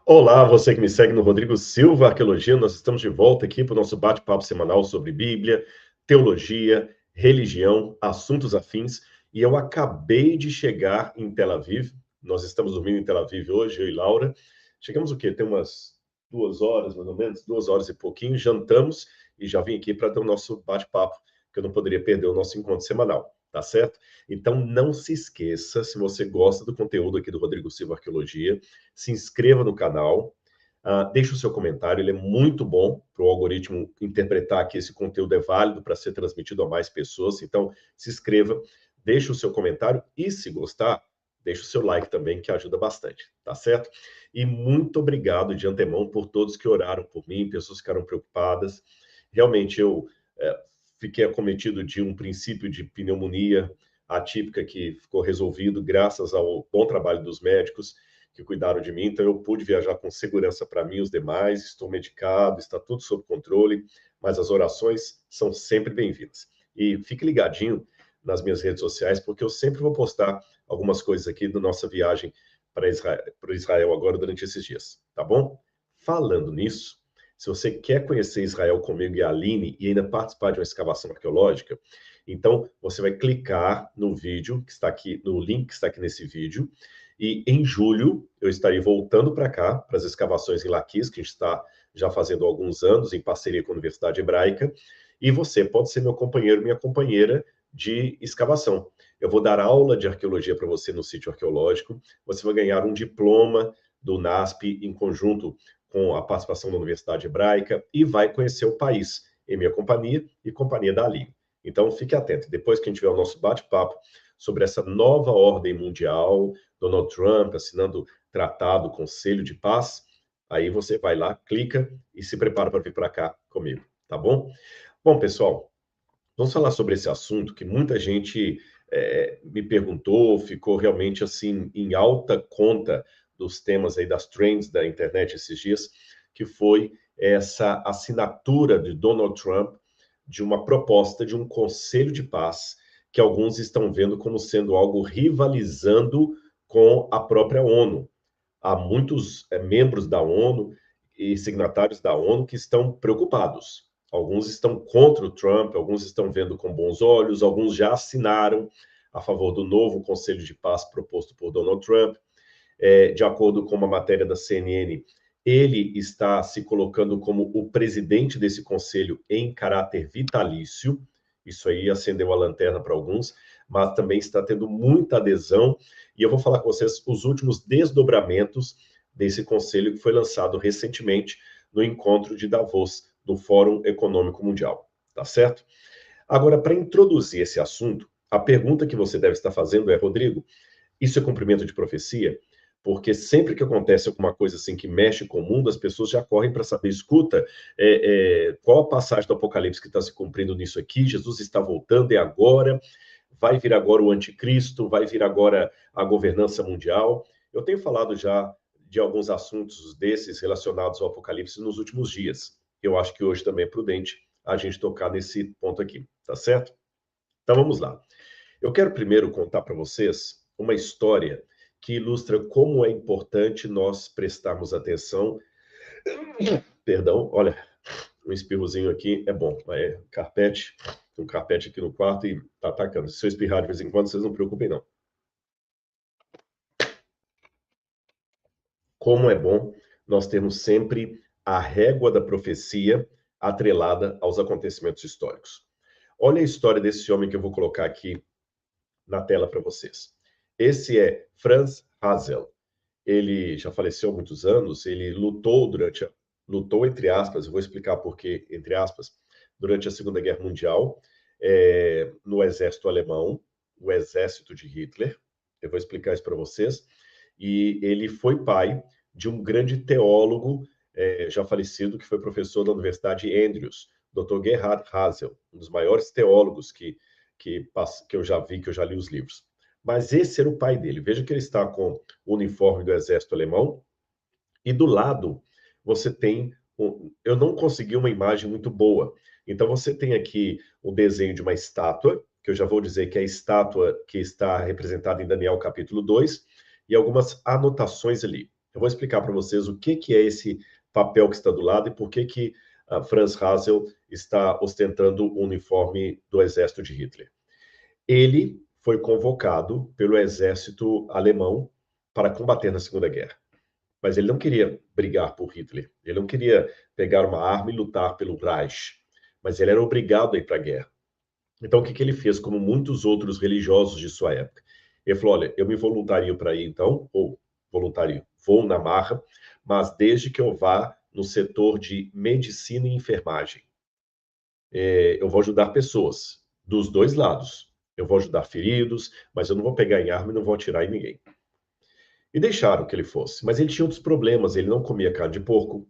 Olá, você que me segue no Rodrigo Silva Arqueologia, nós estamos de volta aqui para o nosso bate-papo semanal sobre Bíblia, teologia, religião, assuntos afins. E eu acabei de chegar em Tel Aviv. Nós estamos dormindo em Tel Aviv hoje, eu e Laura. Chegamos o quê? Tem umas 2 horas, mais ou menos, 2 horas e pouquinho. Jantamos e já vim aqui para ter o nosso bate-papo, que eu não poderia perder o nosso encontro semanal, tá certo? Então não se esqueça, se você gosta do conteúdo aqui do Rodrigo Silva Arqueologia, se inscreva no canal, deixe o seu comentário, ele é muito bom para o algoritmo interpretar que esse conteúdo é válido para ser transmitido a mais pessoas. Então, se inscreva, deixe o seu comentário e, se gostar, deixe o seu like também, que ajuda bastante, tá certo? E muito obrigado de antemão por todos que oraram por mim, pessoas que ficaram preocupadas. Realmente, eu fiquei acometido de um princípio de pneumonia atípica que ficou resolvido graças ao bom trabalho dos médicos que cuidaram de mim, então eu pude viajar com segurança para mim e os demais, estou medicado, está tudo sob controle, mas as orações são sempre bem-vindas. E fique ligadinho nas minhas redes sociais, porque eu sempre vou postar algumas coisas aqui da nossa viagem para Israel agora durante esses dias, tá bom? Falando nisso, se você quer conhecer Israel comigo e a Aline e ainda participar de uma escavação arqueológica, então você vai clicar no vídeo que está aqui, no link que está aqui nesse vídeo, e em julho eu estarei voltando para cá, para as escavações em Laquis, que a gente está já fazendo há alguns anos, em parceria com a Universidade Hebraica, e você pode ser meu companheiro, minha companheira de escavação. Eu vou dar aula de arqueologia para você no sítio arqueológico, você vai ganhar um diploma do NASP em conjunto com a participação da Universidade Hebraica e vai conhecer o país em minha companhia e companhia da Aline. Então, fique atento. Depois que a gente tiver o nosso bate-papo sobre essa nova ordem mundial, Donald Trump assinando tratado, conselho de paz, aí você vai lá, clica e se prepara para vir para cá comigo, tá bom? Bom, pessoal, vamos falar sobre esse assunto que muita gente me perguntou, ficou realmente assim em alta conta dos temas aí das trends da internet esses dias, que foi essa assinatura de Donald Trump de uma proposta de um conselho de paz que alguns estão vendo como sendo algo rivalizando com a própria ONU. Há muitos membros da ONU e signatários da ONU que estão preocupados. Alguns estão contra o Trump, alguns estão vendo com bons olhos, alguns já assinaram a favor do novo Conselho de Paz proposto por Donald Trump. De acordo com uma matéria da CNN, ele está se colocando como o presidente desse conselho em caráter vitalício. Isso aí acendeu a lanterna para alguns, mas também está tendo muita adesão. E eu vou falar com vocês os últimos desdobramentos desse conselho que foi lançado recentemente no encontro de Davos, do Fórum Econômico Mundial. Tá certo? Agora, para introduzir esse assunto, a pergunta que você deve estar fazendo é, Rodrigo, isso é cumprimento de profecia? Porque sempre que acontece alguma coisa assim que mexe com o mundo, as pessoas já correm para saber, escuta, qual a passagem do Apocalipse que está se cumprindo nisso aqui? Jesus está voltando, é agora? Vai vir agora o anticristo? Vai vir agora a governança mundial? Eu tenho falado já de alguns assuntos desses relacionados ao Apocalipse nos últimos dias. Eu acho que hoje também é prudente a gente tocar nesse ponto aqui, tá certo? Então vamos lá. Eu quero primeiro contar para vocês uma história que ilustra como é importante nós prestarmos atenção. Perdão, olha, um espirrozinho aqui é bom. É carpete, tem um carpete aqui no quarto e tá atacando. Se eu espirrar de vez em quando, vocês não se preocupem, não. Como é bom nós termos sempre a régua da profecia atrelada aos acontecimentos históricos. Olha a história desse homem que eu vou colocar aqui na tela para vocês. Esse é Franz Hazel. Ele já faleceu há muitos anos, ele lutou entre aspas, eu vou explicar por quê, entre aspas, durante a Segunda Guerra Mundial, no exército alemão, o exército de Hitler. Eu vou explicar isso para vocês. E ele foi pai de um grande teólogo já falecido, que foi professor da Universidade Andrews, Dr. Gerhard Hazel, um dos maiores teólogos que eu já vi, que eu já li os livros. Mas esse era o pai dele. Veja que ele está com o uniforme do exército alemão e do lado você tem... Eu não consegui uma imagem muito boa. Então você tem aqui o desenho de uma estátua, que eu já vou dizer que é a estátua que está representada em Daniel capítulo 2, e algumas anotações ali. Eu vou explicar para vocês o que é esse papel que está do lado e por que Franz Hassel está ostentando o uniforme do exército de Hitler. Ele foi convocado pelo exército alemão para combater na Segunda Guerra. Mas ele não queria brigar por Hitler. Ele não queria pegar uma arma e lutar pelo Reich. Mas ele era obrigado a ir para a guerra. Então, o que ele fez, como muitos outros religiosos de sua época? Ele falou: olha, eu me voluntario para ir, então, ou voluntario, vou na marra, mas desde que eu vá no setor de medicina e enfermagem. Eu vou ajudar pessoas, dos dois lados. Eu vou ajudar feridos, mas eu não vou pegar em arma e não vou atirar em ninguém. E deixaram que ele fosse. Mas ele tinha outros problemas. Ele não comia carne de porco,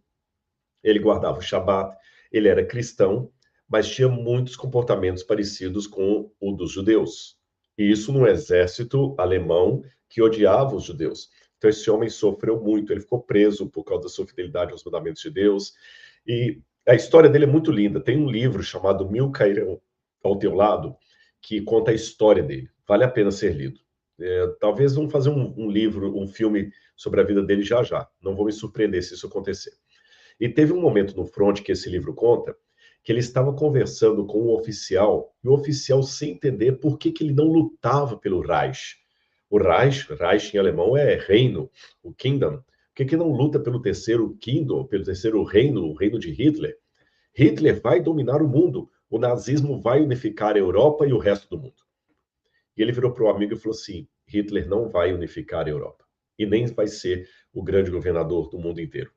ele guardava o Shabat, ele era cristão, mas tinha muitos comportamentos parecidos com o dos judeus. E isso no exército alemão que odiava os judeus. Então esse homem sofreu muito, ele ficou preso por causa da sua fidelidade aos mandamentos de Deus. E a história dele é muito linda. Tem um livro chamado Mil Cairão ao Teu Lado, que conta a história dele. Vale a pena ser lido. Talvez vamos fazer um livro, um filme sobre a vida dele já já. Não vou me surpreender se isso acontecer. E teve um momento no front que esse livro conta, que ele estava conversando com um oficial, e o oficial sem entender por que ele não lutava pelo Reich. O Reich em alemão é reino, o Kingdom. Por que não luta pelo terceiro Kingdom, pelo terceiro reino, o reino de Hitler? Hitler vai dominar o mundo, o nazismo vai unificar a Europa e o resto do mundo. E ele virou para o amigo e falou assim: Hitler não vai unificar a Europa, e nem vai ser o grande governador do mundo inteiro.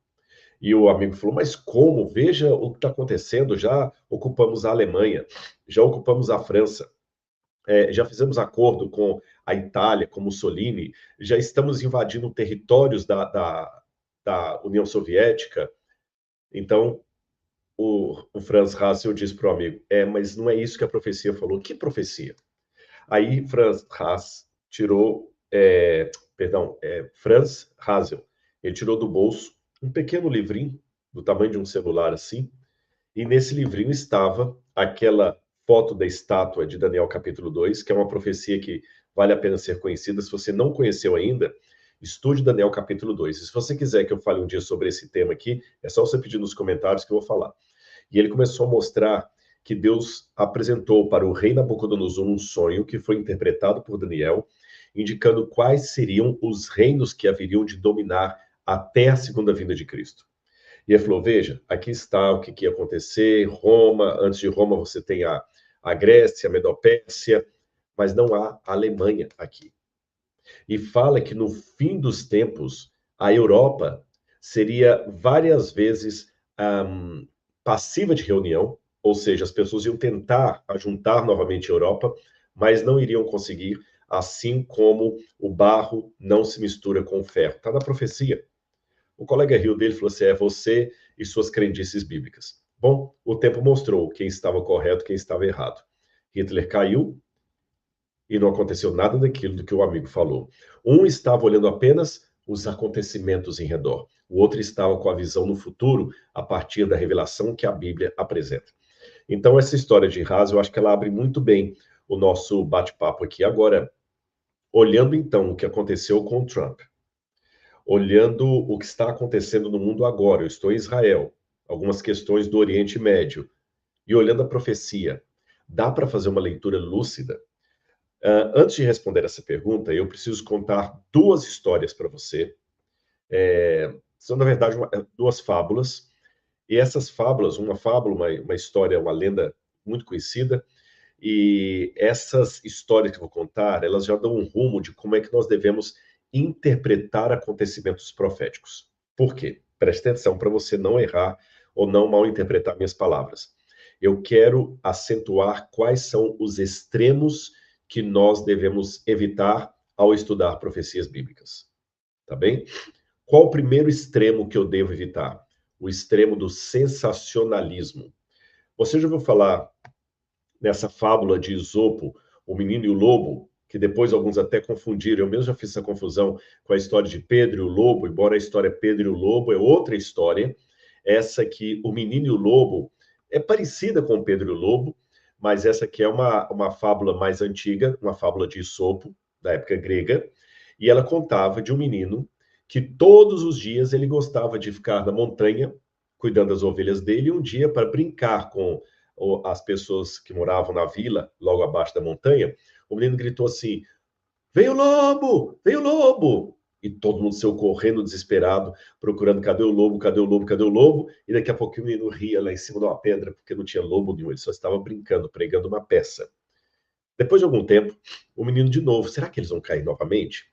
E o amigo falou: mas como? Veja o que está acontecendo. Já ocupamos a Alemanha, já ocupamos a França, já fizemos acordo com a Itália, com Mussolini, já estamos invadindo territórios da União Soviética. Então, o Franz Hassel disse para o amigo: mas não é isso que a profecia falou. Que profecia? Aí Franz Hassel tirou, Franz Hassel, ele tirou do bolso um pequeno livrinho, do tamanho de um celular assim, e nesse livrinho estava aquela foto da estátua de Daniel capítulo 2, que é uma profecia que vale a pena ser conhecida. Se você não conheceu ainda, estude Daniel capítulo 2. E se você quiser que eu fale um dia sobre esse tema aqui, é só você pedir nos comentários que eu vou falar. E ele começou a mostrar que Deus apresentou para o rei Nabucodonosor um sonho que foi interpretado por Daniel, indicando quais seriam os reinos que haveriam de dominar até a segunda vinda de Cristo. E ele falou: veja, aqui está o que ia acontecer. Roma, antes de Roma você tem a Grécia, a Medopérsia, mas não há a Alemanha aqui. E fala que no fim dos tempos, a Europa seria várias vezes passiva de reunião, ou seja, as pessoas iam tentar juntar novamente a Europa, mas não iriam conseguir, assim como o barro não se mistura com o ferro. Está na profecia. O colega riu dele e falou assim: você e suas crendices bíblicas. Bom, o tempo mostrou quem estava correto, quem estava errado. Hitler caiu e não aconteceu nada daquilo do que o amigo falou. Um estava olhando apenas os acontecimentos em redor. O outro estava com a visão no futuro a partir da revelação que a Bíblia apresenta. Então, essa história de Haas, eu acho que ela abre muito bem o nosso bate-papo aqui. Agora, olhando então o que aconteceu com o Trump, olhando o que está acontecendo no mundo agora, eu estou em Israel, algumas questões do Oriente Médio, e olhando a profecia, dá para fazer uma leitura lúcida? Antes de responder essa pergunta, eu preciso contar duas histórias para você. São, na verdade, duas fábulas. E essas fábulas, uma fábula, uma história, uma lenda muito conhecida, e essas histórias que eu vou contar, elas já dão um rumo de como é que nós devemos interpretar acontecimentos proféticos. Por quê? Preste atenção para você não errar ou não mal interpretar minhas palavras. Eu quero acentuar quais são os extremos que nós devemos evitar ao estudar profecias bíblicas. Tá bem? Qual o primeiro extremo que eu devo evitar? O extremo do sensacionalismo. Você já ouviu falar nessa fábula de Esopo, o menino e o lobo, que depois alguns até confundiram, eu mesmo já fiz essa confusão com a história de Pedro e o lobo, embora a história Pedro e o lobo é outra história, essa que o menino e o lobo é parecida com Pedro e o lobo, mas essa aqui é uma fábula mais antiga, uma fábula de Esopo, da época grega, e ela contava de um menino que todos os dias ele gostava de ficar na montanha, cuidando das ovelhas dele, e um dia, para brincar com as pessoas que moravam na vila, logo abaixo da montanha, o menino gritou assim: Vem o lobo! Vem o lobo! E todo mundo saiu correndo, desesperado, procurando cadê o lobo, cadê o lobo, cadê o lobo? E daqui a pouquinho o menino ria lá em cima de uma pedra, porque não tinha lobo nenhum, ele só estava brincando, pregando uma peça. Depois de algum tempo, o menino de novo, será que eles vão cair novamente?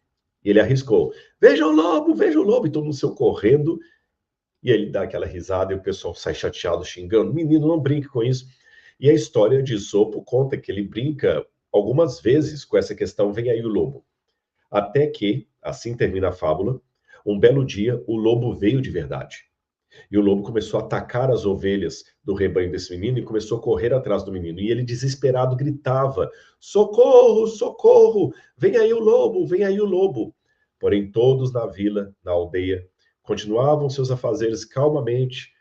E ele arriscou: veja o lobo! E todo mundo saiu correndo, e ele dá aquela risada e o pessoal sai chateado, xingando: menino, não brinque com isso. E a história de Esopo conta que ele brinca algumas vezes com essa questão: vem aí o lobo. Até que, assim termina a fábula, um belo dia o lobo veio de verdade. E o lobo começou a atacar as ovelhas do rebanho desse menino e começou a correr atrás do menino. E ele, desesperado, gritava: Socorro, socorro! Vem aí o lobo, vem aí o lobo! Porém, todos na vila, na aldeia, continuavam seus afazeres calmamente,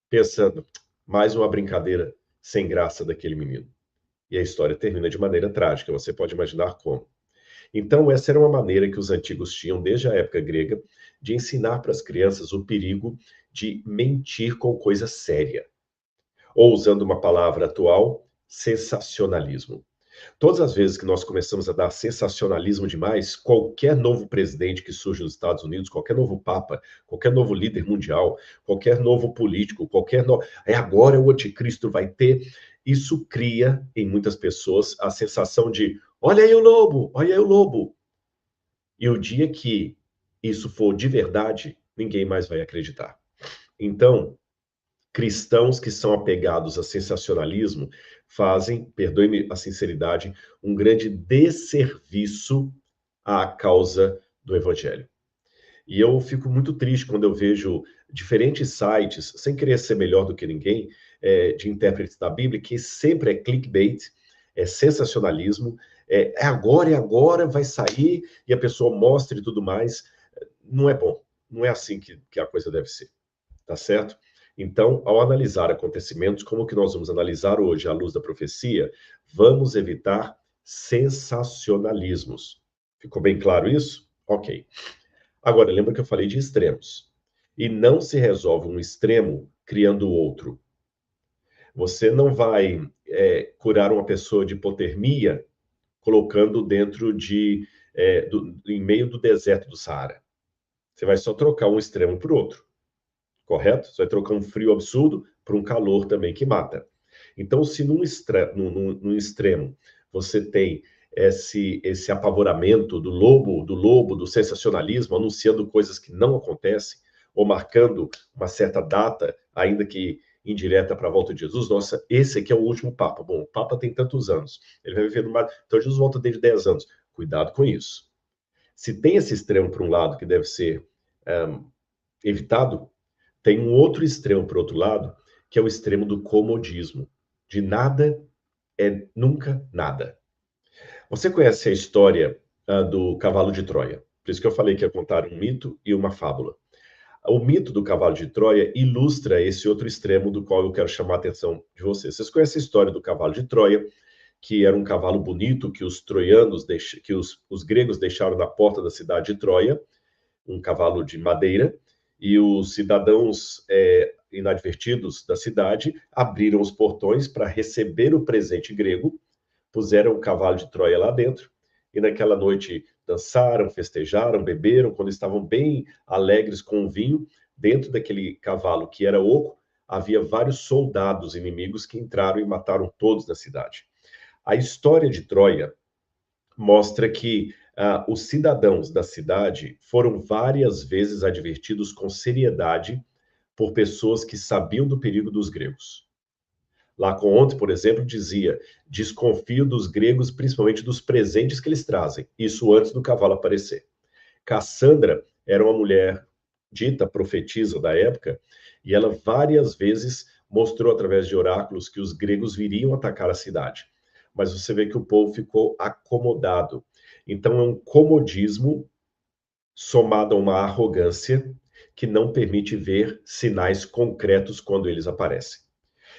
pensando: mais uma brincadeira sem graça daquele menino. E a história termina de maneira trágica, você pode imaginar como. Então, essa era uma maneira que os antigos tinham, desde a época grega, de ensinar para as crianças o perigo de mentir com coisa séria. Ou, usando uma palavra atual, sensacionalismo. Todas as vezes que nós começamos a dar sensacionalismo demais, qualquer novo presidente que surge nos Estados Unidos, qualquer novo papa, qualquer novo líder mundial, qualquer novo político, agora o anticristo vai ter, isso cria em muitas pessoas a sensação de olha aí o lobo, olha aí o lobo. E o dia que isso for de verdade, ninguém mais vai acreditar. Então, cristãos que são apegados a sensacionalismo fazem, perdoe-me a sinceridade, um grande desserviço à causa do evangelho. E eu fico muito triste quando eu vejo diferentes sites, sem querer ser melhor do que ninguém, de intérpretes da Bíblia, que sempre é clickbait, é sensacionalismo, é agora, vai sair, e a pessoa mostra e tudo mais. Não é bom, não é assim que a coisa deve ser, tá certo? Então, ao analisar acontecimentos, como que nós vamos analisar hoje à luz da profecia, vamos evitar sensacionalismos. Ficou bem claro isso? Ok. Agora, lembra que eu falei de extremos. E não se resolve um extremo criando outro. Você não vai curar uma pessoa de hipotermia colocando dentro em meio do deserto do Saara. Você vai só trocar um extremo por outro, correto? Você vai trocar um frio absurdo por um calor também que mata. Então, se num extremo você tem esse apavoramento do sensacionalismo, anunciando coisas que não acontecem, ou marcando uma certa data, ainda que indireta, para a volta de Jesus, nossa, esse aqui é o último Papa. Bom, o Papa tem tantos anos, ele vai viver mais. Então, Jesus volta desde 10 anos. Cuidado com isso. Se tem esse extremo para um lado que deve ser evitado, tem um outro extremo para o outro lado, que é o extremo do comodismo. De nada é nunca nada. Você conhece a história do cavalo de Troia? Por isso que eu falei que ia contar um mito e uma fábula. O mito do cavalo de Troia ilustra esse outro extremo do qual eu quero chamar a atenção de vocês. Vocês conhecem a história do cavalo de Troia, que era um cavalo bonito que os troianos, que os gregos deixaram na porta da cidade de Troia, um cavalo de madeira, e os cidadãos inadvertidos da cidade abriram os portões para receber o presente grego, puseram o cavalo de Troia lá dentro, e naquela noite dançaram, festejaram, beberam, quando estavam bem alegres com o vinho, dentro daquele cavalo que era oco, havia vários soldados inimigos que entraram e mataram todos na cidade. A história de Troia mostra que os cidadãos da cidade foram várias vezes advertidos com seriedade por pessoas que sabiam do perigo dos gregos. Laconte, por exemplo, dizia: desconfio dos gregos, principalmente dos presentes que eles trazem. Isso antes do cavalo aparecer. Cassandra era uma mulher dita profetisa da época, e ela várias vezes mostrou através de oráculos que os gregos viriam atacar a cidade. Mas você vê que o povo ficou acomodado. Então é um comodismo somado a uma arrogância que não permite ver sinais concretos quando eles aparecem.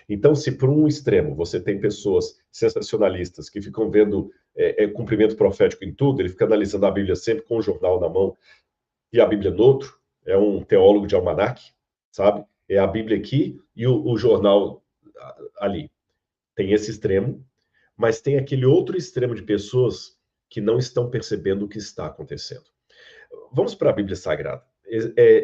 Então, se por um extremo você tem pessoas sensacionalistas que ficam vendo cumprimento profético em tudo, ele fica analisando a Bíblia sempre com o jornal na mão e a Bíblia no outro, é um teólogo de almanaque, sabe? É a Bíblia aqui e o jornal ali. Tem esse extremo, mas tem aquele outro extremo de pessoas que não estão percebendo o que está acontecendo. Vamos para a Bíblia Sagrada.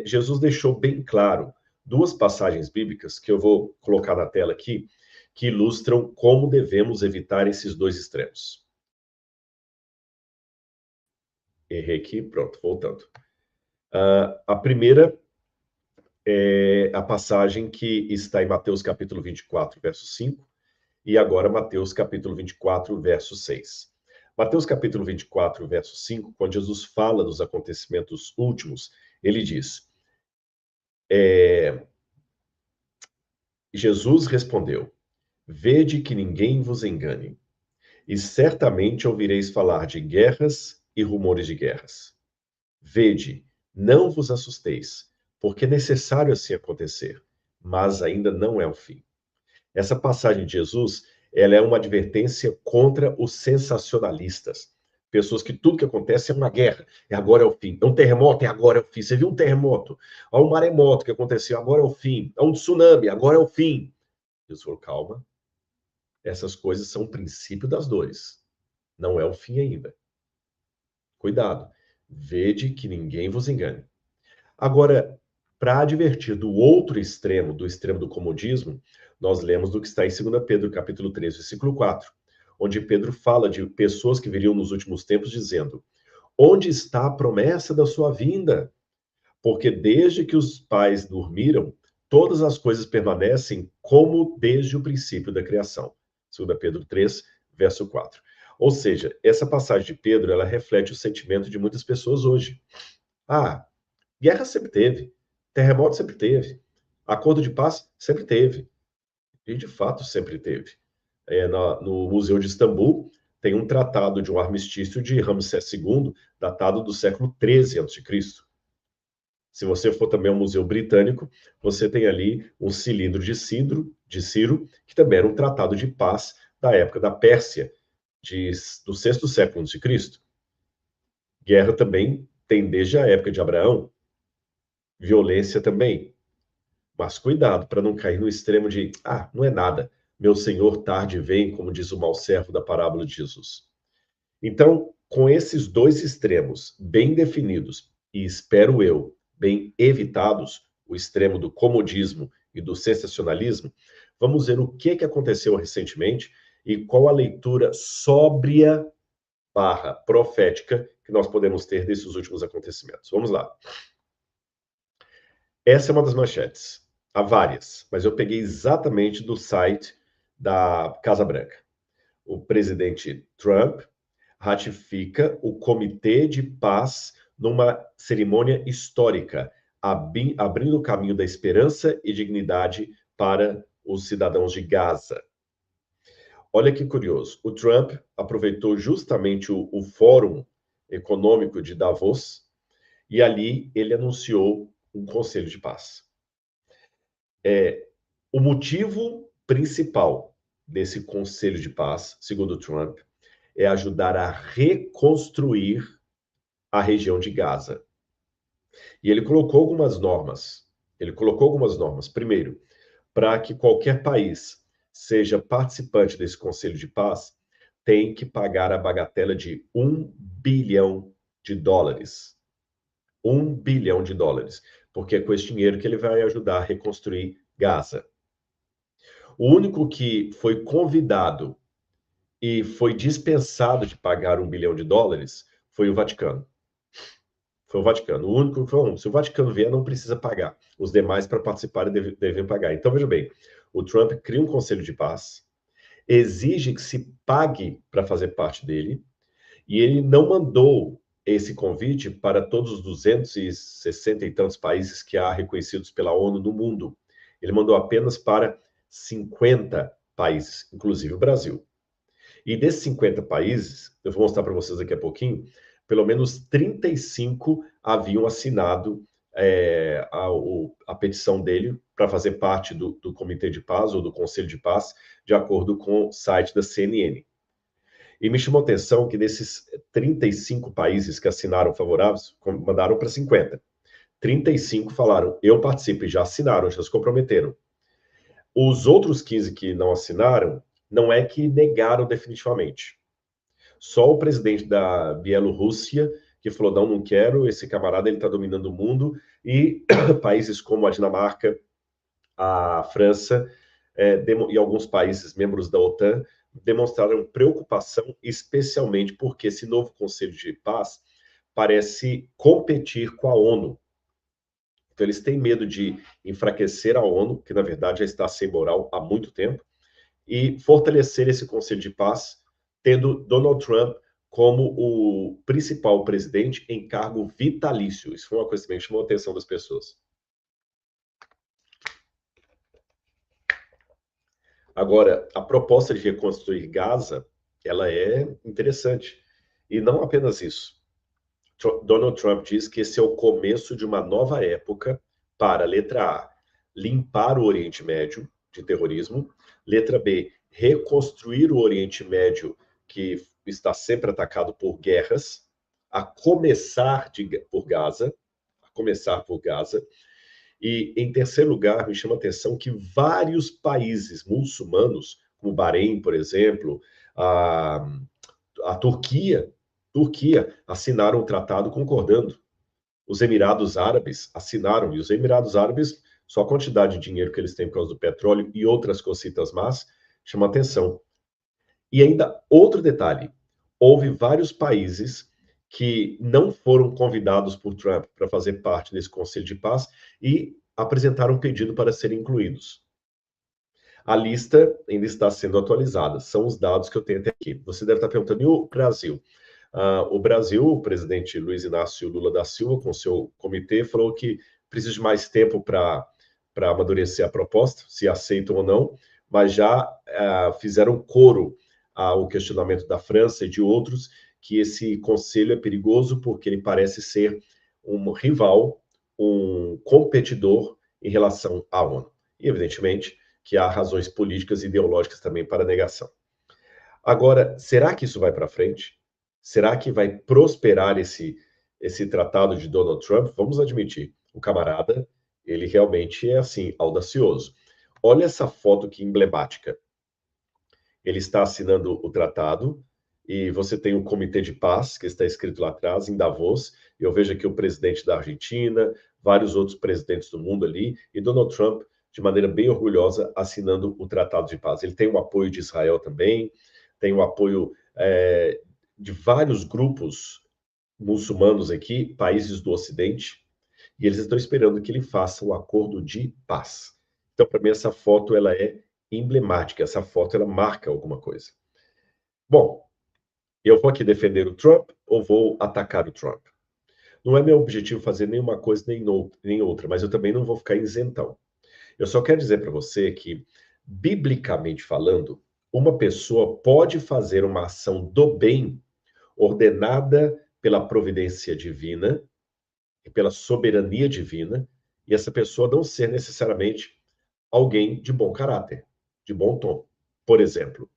Jesus deixou bem claro duas passagens bíblicas que eu vou colocar na tela aqui, que ilustram como devemos evitar esses dois extremos. Errei aqui, pronto, voltando. A primeira é a passagem que está em Mateus capítulo 24, verso 5, e agora Mateus capítulo 24, verso 6. Mateus capítulo 24, verso 5, quando Jesus fala dos acontecimentos últimos, ele diz: Jesus respondeu: Vede que ninguém vos engane, e certamente ouvireis falar de guerras e rumores de guerras. Vede, não vos assusteis, porque é necessário assim acontecer, mas ainda não é o fim. Essa passagem de Jesus, ela é uma advertência contra os sensacionalistas. Pessoas que tudo que acontece é uma guerra, e agora é o fim. É um terremoto, e agora é o fim. Você viu um terremoto? Há um maremoto que aconteceu, agora é o fim. Há um tsunami, agora é o fim. Jesus falou, calma, essas coisas são o princípio das dores. Não é o fim ainda. Cuidado. Vede que ninguém vos engane. Agora, para advertir do outro extremo, do extremo do comodismo, nós lemos do que está em 2 Pedro, capítulo 3, versículo 4, onde Pedro fala de pessoas que viriam nos últimos tempos dizendo: Onde está a promessa da sua vinda? Porque desde que os pais dormiram, todas as coisas permanecem como desde o princípio da criação. 2 Pedro 3, verso 4. Ou seja, essa passagem de Pedro, ela reflete o sentimento de muitas pessoas hoje. Ah, guerra sempre teve, terremoto sempre teve, acordo de paz sempre teve, e de fato sempre teve. No Museu de Istambul tem um tratado de um armistício de Ramsés II, datado do século 13 a.C. Se você for também ao Museu Britânico, você tem ali um cilindro de Ciro, que também era um tratado de paz da época da Pérsia, do sexto século antes de Cristo. Guerra também tem desde a época de Abraão, violência também. Mas cuidado para não cair no extremo de, não é nada, meu Senhor tarde vem, como diz o mau servo da parábola de Jesus. Então, com esses dois extremos bem definidos, e espero eu, bem evitados, o extremo do comodismo e do sensacionalismo, vamos ver o que aconteceu recentemente e qual a leitura sóbria barra profética que nós podemos ter desses últimos acontecimentos. Vamos lá. Essa é uma das manchetes. Há várias, mas eu peguei exatamente do site da Casa Branca. O presidente Trump ratifica o Comitê de Paz numa cerimônia histórica, abrindo o caminho da esperança e dignidade para os cidadãos de Gaza. Olha que curioso, o Trump aproveitou justamente o Fórum Econômico de Davos e ali ele anunciou um Conselho de Paz. O motivo principal desse Conselho de Paz, segundo Trump, é ajudar a reconstruir a região de Gaza. E ele colocou algumas normas. Primeiro, para que qualquer país seja participante desse Conselho de Paz, tem que pagar a bagatela de US$ 1 bilhão. US$ 1 bilhão. Porque é com esse dinheiro que ele vai ajudar a reconstruir Gaza. O único que foi convidado e foi dispensado de pagar US$ 1 bilhão foi o Vaticano. Foi o Vaticano. O único que falou, se o Vaticano vier, não precisa pagar. Os demais, para participarem, devem pagar. Então, veja bem, o Trump cria um conselho de paz, exige que se pague para fazer parte dele, e ele não mandou esse convite para todos os 260 e tantos países que há reconhecidos pela ONU no mundo. Ele mandou apenas para 50 países, inclusive o Brasil. E desses 50 países, eu vou mostrar para vocês daqui a pouquinho, pelo menos 35 haviam assinado a petição dele para fazer parte do Comitê de Paz ou do Conselho de Paz, de acordo com o site da CNN. E me chamou a atenção que desses 35 países que assinaram favoráveis, mandaram para 50. 35 falaram, eu participo, e já assinaram, já se comprometeram. Os outros 15 que não assinaram, não é que negaram definitivamente. Só o presidente da Bielorrússia que falou, não, não quero, esse camarada ele está dominando o mundo, e países como a Dinamarca, a França e alguns países membros da OTAN demonstraram preocupação, especialmente porque esse novo Conselho de Paz parece competir com a ONU. Então, eles têm medo de enfraquecer a ONU, que na verdade já está sem moral há muito tempo, e fortalecer esse Conselho de Paz, tendo Donald Trump como o principal presidente em cargo vitalício. Isso foi uma coisa que me chamou a atenção das pessoas. Agora, a proposta de reconstruir Gaza, ela é interessante. E não apenas isso. Donald Trump diz que esse é o começo de uma nova época para, letra A, limpar o Oriente Médio de terrorismo, letra B, reconstruir o Oriente Médio, que está sempre atacado por guerras, a começar por Gaza, e, em terceiro lugar, me chama a atenção que vários países muçulmanos, como Bahrein, por exemplo, a Turquia assinaram o tratado concordando. Os Emirados Árabes assinaram, e os Emirados Árabes, só a quantidade de dinheiro que eles têm por causa do petróleo e outras cositas más, chama atenção. E ainda outro detalhe, houve vários países que não foram convidados por Trump para fazer parte desse Conselho de Paz e apresentaram um pedido para serem incluídos. A lista ainda está sendo atualizada, são os dados que eu tenho até aqui. Você deve estar perguntando, e o Brasil? O Brasil, o presidente Luiz Inácio Lula da Silva, com seu comitê, falou que precisa de mais tempo para amadurecer a proposta, se aceitam ou não, mas já fizeram coro ao questionamento da França e de outros, que esse conselho é perigoso porque ele parece ser um rival, um competidor em relação à ONU. E, evidentemente, que há razões políticas e ideológicas também para a negação. Agora, será que isso vai para frente? Será que vai prosperar esse tratado de Donald Trump? Vamos admitir, o camarada, ele realmente é, assim, audacioso. Olha essa foto que emblemática. Ele está assinando o tratado e você tem o Comitê de Paz, que está escrito lá atrás, em Davos. Eu vejo aqui o presidente da Argentina, vários outros presidentes do mundo ali, e Donald Trump, de maneira bem orgulhosa, assinando o Tratado de Paz. Ele tem o apoio de Israel também, tem o apoio de vários grupos muçulmanos aqui, países do Ocidente, e eles estão esperando que ele faça um acordo de paz. Então, para mim, essa foto ela é emblemática, essa foto ela marca alguma coisa. Bom, eu vou aqui defender o Trump ou vou atacar o Trump? Não é meu objetivo fazer nenhuma coisa nem outra, mas eu também não vou ficar isentão. Eu só quero dizer para você que, biblicamente falando, uma pessoa pode fazer uma ação do bem ordenada pela providência divina e pela soberania divina, e essa pessoa não ser necessariamente alguém de bom caráter, de bom tom. Por exemplo,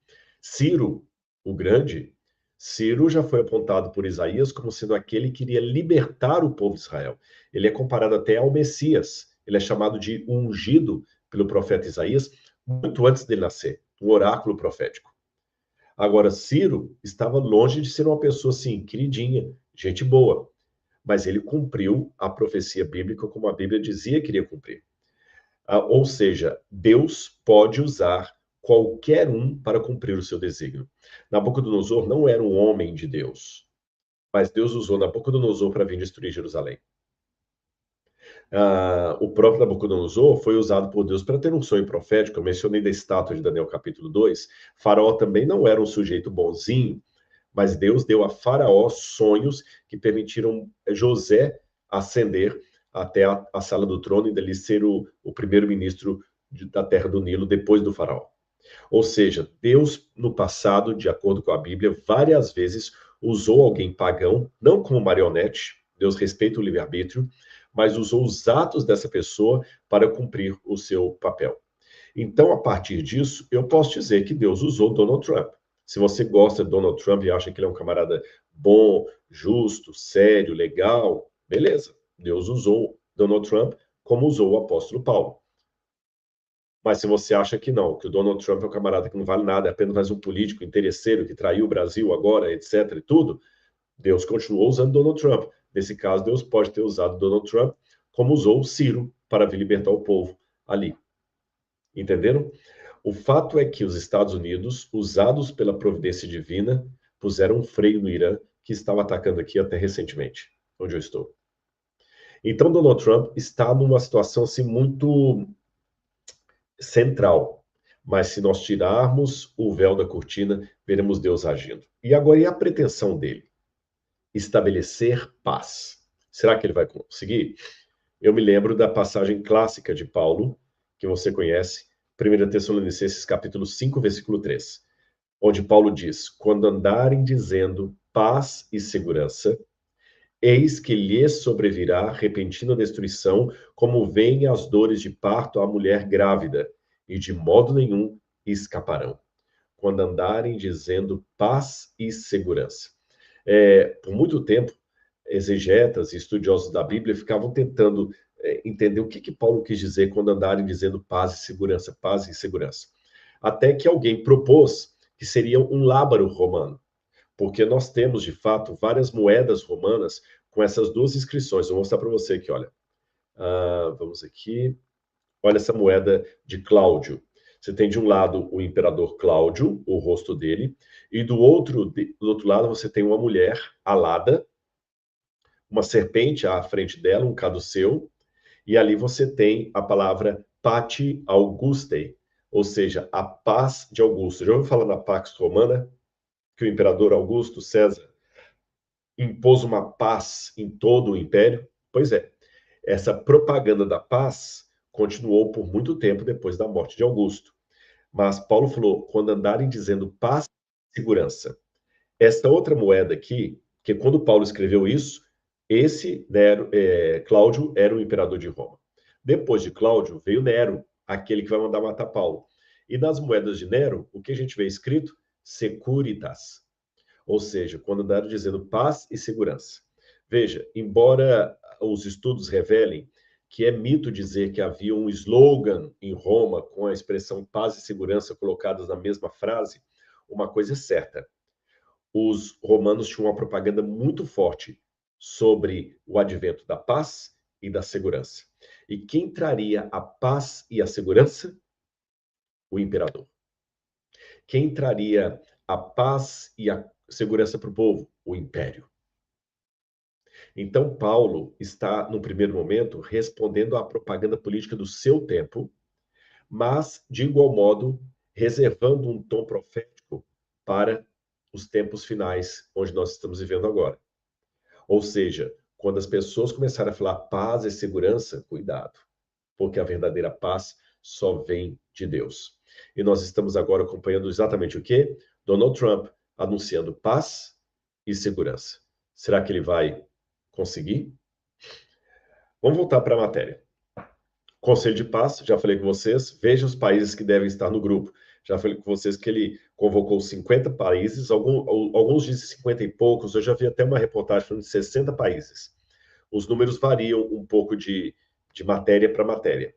Ciro, o Grande, Ciro já foi apontado por Isaías como sendo aquele que iria libertar o povo de Israel. Ele é comparado até ao Messias. Ele é chamado de ungido pelo profeta Isaías muito antes dele nascer, um oráculo profético. Agora, Ciro estava longe de ser uma pessoa assim, queridinha, gente boa, mas ele cumpriu a profecia bíblica como a Bíblia dizia que iria cumprir. Ou seja, Deus pode usar qualquer um para cumprir o seu desígnio. Nabucodonosor não era um homem de Deus, mas Deus usou Nabucodonosor para vir destruir Jerusalém. O próprio Nabucodonosor foi usado por Deus para ter um sonho profético. Eu mencionei da estátua de Daniel capítulo 2. Faraó também não era um sujeito bonzinho, mas Deus deu a Faraó sonhos que permitiram José ascender até a sala do trono e dali ser o primeiro-ministro da terra do Nilo depois do Faraó. Ou seja, Deus, no passado, de acordo com a Bíblia, várias vezes usou alguém pagão, não como marionete, Deus respeita o livre-arbítrio, mas usou os atos dessa pessoa para cumprir o seu papel. Então, a partir disso, eu posso dizer que Deus usou Donald Trump. Se você gosta de Donald Trump e acha que ele é um camarada bom, justo, sério, legal, beleza. Deus usou Donald Trump como usou o apóstolo Paulo. Mas se você acha que não, que o Donald Trump é um camarada que não vale nada, é apenas mais um político interesseiro que traiu o Brasil agora, etc. e tudo, Deus continuou usando Donald Trump. Nesse caso, Deus pode ter usado Donald Trump como usou Ciro para vir libertar o povo ali. Entenderam? O fato é que os Estados Unidos, usados pela providência divina, puseram um freio no Irã, que estava atacando aqui até recentemente, onde eu estou. Então, Donald Trump está numa situação assim muito central. Mas se nós tirarmos o véu da cortina, veremos Deus agindo. E agora, e a pretensão dele? Estabelecer paz. Será que ele vai conseguir? Eu me lembro da passagem clássica de Paulo, que você conhece, 1 Tessalonicenses capítulo 5, versículo 3, onde Paulo diz: quando andarem dizendo paz e segurança, eis que lhes sobrevirá repentina destruição, como vêm as dores de parto à mulher grávida, e de modo nenhum escaparão. Quando andarem dizendo paz e segurança. Por muito tempo, exegetas e estudiosos da Bíblia ficavam tentando entender o que Paulo quis dizer quando andarem dizendo paz e segurança. Até que alguém propôs que seria um lábaro romano, porque nós temos, de fato, várias moedas romanas com essas duas inscrições. Vou mostrar para você aqui, olha. Vamos aqui. Olha essa moeda de Cláudio. Você tem de um lado o imperador Cláudio, o rosto dele, e do outro lado você tem uma mulher alada, uma serpente à frente dela, um caduceu, e ali você tem a palavra Pati Augustae, ou seja, a paz de Augusto. Já ouviu falar na Pax Romana? Que o imperador Augusto César impôs uma paz em todo o império? Pois é, essa propaganda da paz continuou por muito tempo depois da morte de Augusto. Mas Paulo falou, quando andarem dizendo paz e segurança. Esta outra moeda aqui, que quando Paulo escreveu isso, esse Nero, Cláudio era o imperador de Roma. Depois de Cláudio veio Nero, aquele que vai mandar matar Paulo. E nas moedas de Nero, o que a gente vê escrito? Securitas. Ou seja, quando andaram dizendo paz e segurança. Veja, embora os estudos revelem que é mito dizer que havia um slogan em Roma com a expressão paz e segurança colocadas na mesma frase, uma coisa é certa. Os romanos tinham uma propaganda muito forte sobre o advento da paz e da segurança. E quem traria a paz e a segurança? O imperador. Quem traria a paz e a segurança para o povo? O império. Então, Paulo está, no primeiro momento, respondendo à propaganda política do seu tempo, mas, de igual modo, reservando um tom profético para os tempos finais, onde nós estamos vivendo agora. Ou seja, quando as pessoas começarem a falar paz e segurança, cuidado, porque a verdadeira paz só vem de Deus. E nós estamos agora acompanhando exatamente o quê? Donald Trump anunciando paz e segurança. Será que ele vai conseguir? Vamos voltar para a matéria. Conselho de Paz, já falei com vocês, veja os países que devem estar no grupo. Já falei com vocês que ele convocou 50 países, alguns dizem 50 e poucos, eu já vi até uma reportagem falando de 60 países. Os números variam um pouco de matéria para matéria.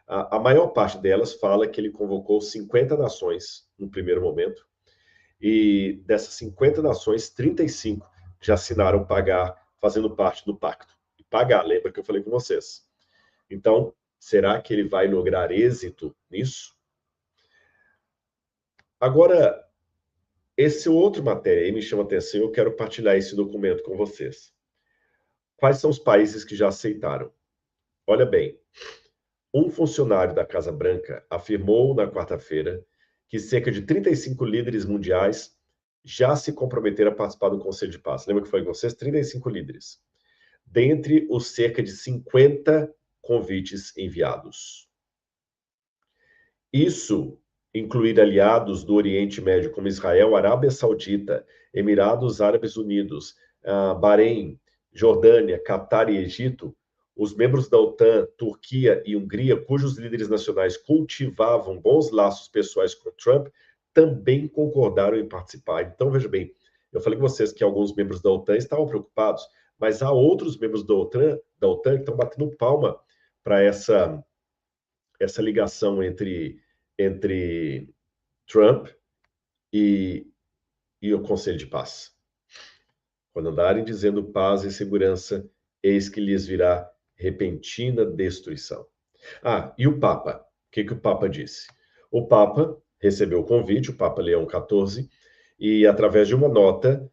A maior parte delas fala que ele convocou 50 nações no primeiro momento, e dessas 50 nações, 35 já assinaram pagar, fazendo parte do pacto. E pagar, lembra que eu falei com vocês. Então, será que ele vai lograr êxito nisso? Agora, esse outro matéria aí me chama a atenção, eu quero partilhar esse documento com vocês. Quais são os países que já aceitaram? Olha bem, um funcionário da Casa Branca afirmou na quarta-feira que cerca de 35 líderes mundiais já se comprometeram a participar do Conselho de Paz. Lembra que foi com vocês? 35 líderes. Dentre os cerca de 50 convites enviados. Isso incluir aliados do Oriente Médio como Israel, Arábia Saudita, Emirados Árabes Unidos, Bahrein, Jordânia, Catar e Egito, os membros da OTAN, Turquia e Hungria, cujos líderes nacionais cultivavam bons laços pessoais com Trump, também concordaram em participar. Então, veja bem, eu falei com vocês que alguns membros da OTAN estavam preocupados, mas há outros membros da OTAN que estão batendo palma para essa ligação entre Trump e o Conselho de Paz. Quando andarem dizendo paz e segurança, eis que lhes virá repentina destruição. E o Papa? O que o Papa disse? O Papa recebeu o convite, o Papa Leão XIV, e através de uma nota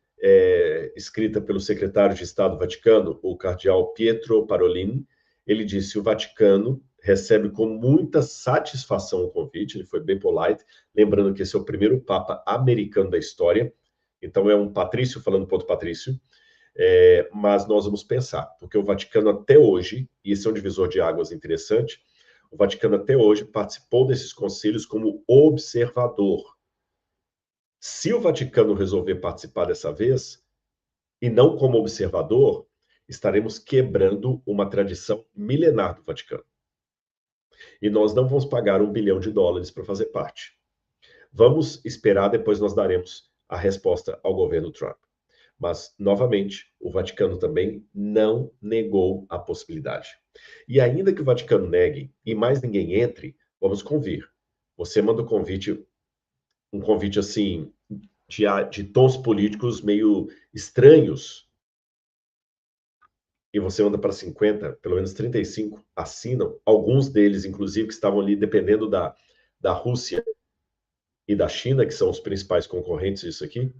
escrita pelo secretário de Estado do Vaticano, o cardeal Pietro Parolin, ele disse: o Vaticano recebe com muita satisfação o convite, ele foi bem polite, lembrando que esse é o primeiro Papa americano da história, então é um patrício falando para outro patrício, mas nós vamos pensar, porque o Vaticano até hoje, e esse é um divisor de águas interessante, o Vaticano até hoje participou desses conselhos como observador. Se o Vaticano resolver participar dessa vez, e não como observador, estaremos quebrando uma tradição milenar do Vaticano. E nós não vamos pagar US$1 bilhão para fazer parte. Vamos esperar, depois nós daremos a resposta ao governo Trump. Mas, novamente, o Vaticano também não negou a possibilidade. E ainda que o Vaticano negue e mais ninguém entre, vamos convir. Você manda um convite assim, de tons políticos meio estranhos, e você manda para 50, pelo menos 35 assinam, alguns deles, inclusive, que estavam ali dependendo da Rússia e da China, que são os principais concorrentes disso aqui.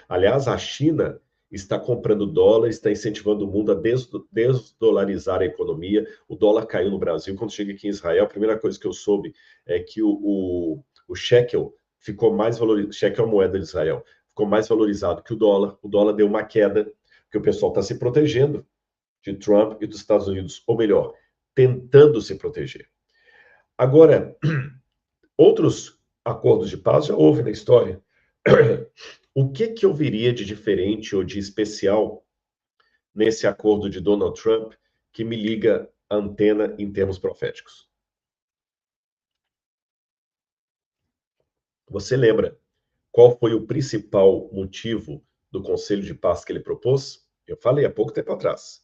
Aliás, a China está comprando dólar, está incentivando o mundo a desdolarizar a economia. O dólar caiu no Brasil. Quando cheguei aqui em Israel, a primeira coisa que eu soube é que o shekel ficou mais valorizado. Shekel é a moeda de Israel. Ficou mais valorizado que o dólar. O dólar deu uma queda, porque o pessoal está se protegendo de Trump e dos Estados Unidos. Ou melhor, tentando se proteger. Agora, outros acordos de paz já houve na história. O que eu veria de diferente ou de especial nesse acordo de Donald Trump que me liga a antena em termos proféticos? Você lembra qual foi o principal motivo do Conselho de Paz que ele propôs? Eu falei há pouco tempo atrás.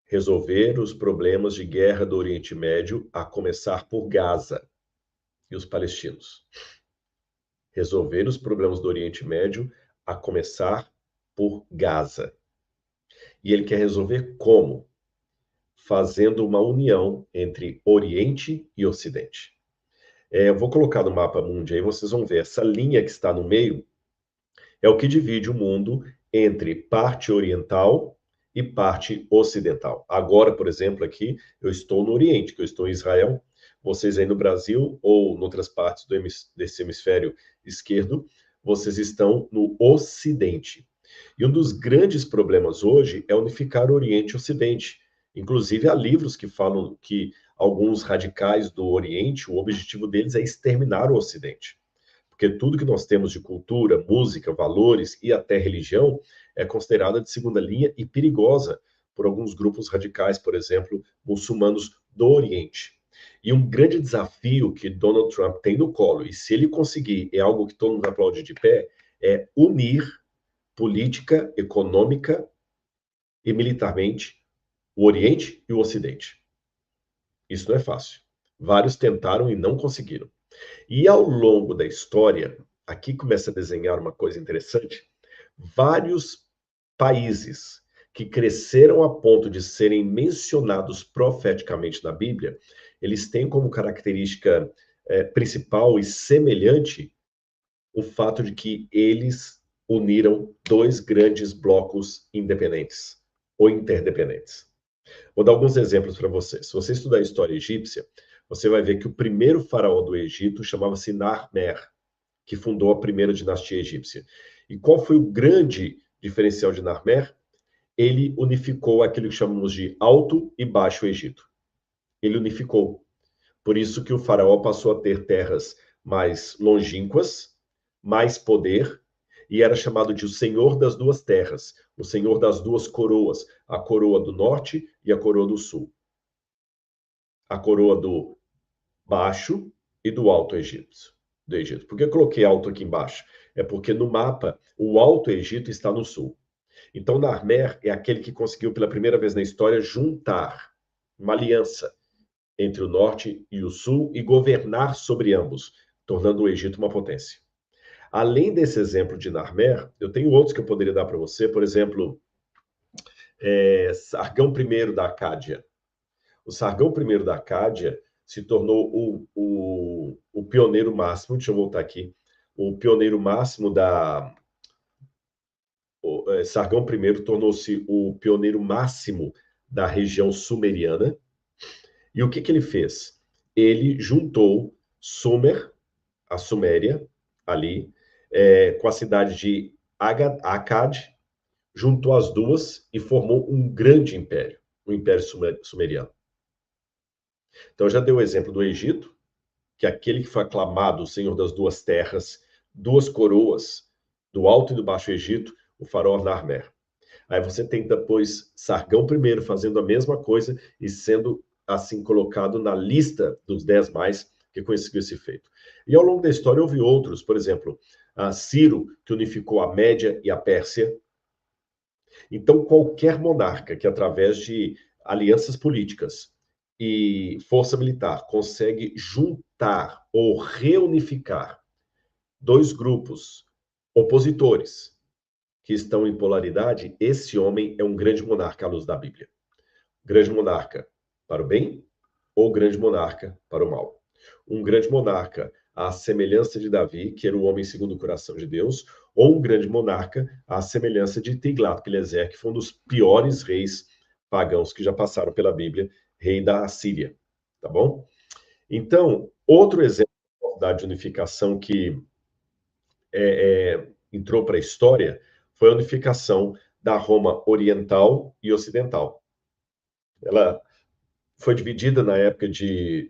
Resolver os problemas de guerra do Oriente Médio, a começar por Gaza e os palestinos. Resolver os problemas do Oriente Médio, a começar por Gaza. E ele quer resolver como? Fazendo uma união entre Oriente e Ocidente. Eu vou colocar no mapa mundi aí, vocês vão ver. Essa linha que está no meio é o que divide o mundo entre parte oriental e parte ocidental. Agora, por exemplo, aqui, eu estou no Oriente, que eu estou em Israel. Vocês aí no Brasil ou em outras partes desse hemisfério esquerdo, vocês estão no Ocidente. E um dos grandes problemas hoje é unificar Oriente e Ocidente. Inclusive, há livros que falam que alguns radicais do Oriente, o objetivo deles é exterminar o Ocidente. Porque tudo que nós temos de cultura, música, valores e até religião é considerada de segunda linha e perigosa por alguns grupos radicais, por exemplo, muçulmanos do Oriente. E um grande desafio que Donald Trump tem no colo, e se ele conseguir, é algo que todo mundo aplaude de pé, é unir política, econômica e militarmente o Oriente e o Ocidente. Isso não é fácil. Vários tentaram e não conseguiram. E ao longo da história, aqui começa a desenhar uma coisa interessante, vários países que cresceram a ponto de serem mencionados profeticamente na Bíblia, eles têm como característica principal e semelhante o fato de que eles uniram dois grandes blocos independentes ou interdependentes. Vou dar alguns exemplos para você. Se você estudar a história egípcia, você vai ver que o primeiro faraó do Egito chamava-se Narmer, que fundou a primeira dinastia egípcia. E qual foi o grande diferencial de Narmer? Ele unificou aquilo que chamamos de Alto e Baixo Egito. Ele unificou. Por isso que o faraó passou a ter terras mais longínquas, mais poder, e era chamado de o Senhor das Duas Terras, o Senhor das Duas Coroas, a coroa do norte e a coroa do sul. A coroa do Baixo e do Alto Egito. do Egito. Por que eu coloquei Alto aqui embaixo? É porque no mapa, o Alto Egito está no sul. Então, Narmer é aquele que conseguiu, pela primeira vez na história, juntar uma aliança entre o norte e o sul e governar sobre ambos, tornando o Egito uma potência. Além desse exemplo de Narmer, eu tenho outros que eu poderia dar para você, por exemplo, Sargão I da Acádia. O Sargão I da Acádia se tornou o pioneiro máximo, deixa eu voltar aqui, o pioneiro máximo da... Sargão I tornou-se o pioneiro máximo da região sumeriana. E o que que ele fez? Ele juntou Sumer, a Suméria, ali, com a cidade de Akkad, juntou as duas e formou um grande império, o Império Sumeriano. Então, já deu o exemplo do Egito, que é aquele que foi aclamado o Senhor das Duas Terras, duas coroas, do Alto e do Baixo Egito, o faraó Narmer. Aí você tem depois Sargão I fazendo a mesma coisa e sendo assim colocado na lista dos 10 mais que conseguiu esse feito. E ao longo da história houve outros, por exemplo, Ciro, que unificou a Média e a Pérsia. Então, qualquer monarca que, através de alianças políticas e força militar, consegue juntar ou reunificar dois grupos opositores que estão em polaridade, esse homem é um grande monarca à luz da Bíblia. Grande monarca para o bem ou grande monarca para o mal. Um grande monarca à semelhança de Davi, que era o homem segundo o coração de Deus, ou um grande monarca à semelhança de Tiglat-Pileser, que foi um dos piores reis pagãos que já passaram pela Bíblia, rei da Assíria, tá bom? Então, outro exemplo de unificação que entrou para a história foi a unificação da Roma Oriental e Ocidental. Ela foi dividida na época de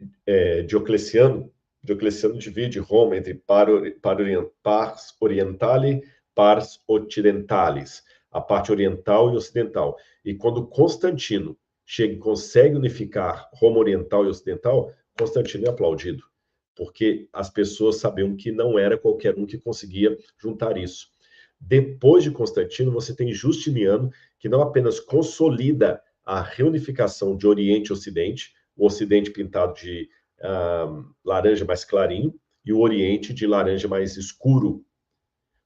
Diocleciano. Diocleciano divide Roma entre pars orientale, pars occidentalis, a parte oriental e ocidental. E quando Constantino chega e consegue unificar Roma Oriental e Ocidental, Constantino é aplaudido, porque as pessoas sabiam que não era qualquer um que conseguia juntar isso. Depois de Constantino, você tem Justiniano, que não apenas consolida a reunificação de Oriente e Ocidente, o Ocidente pintado de laranja mais clarinho e o Oriente de laranja mais escuro.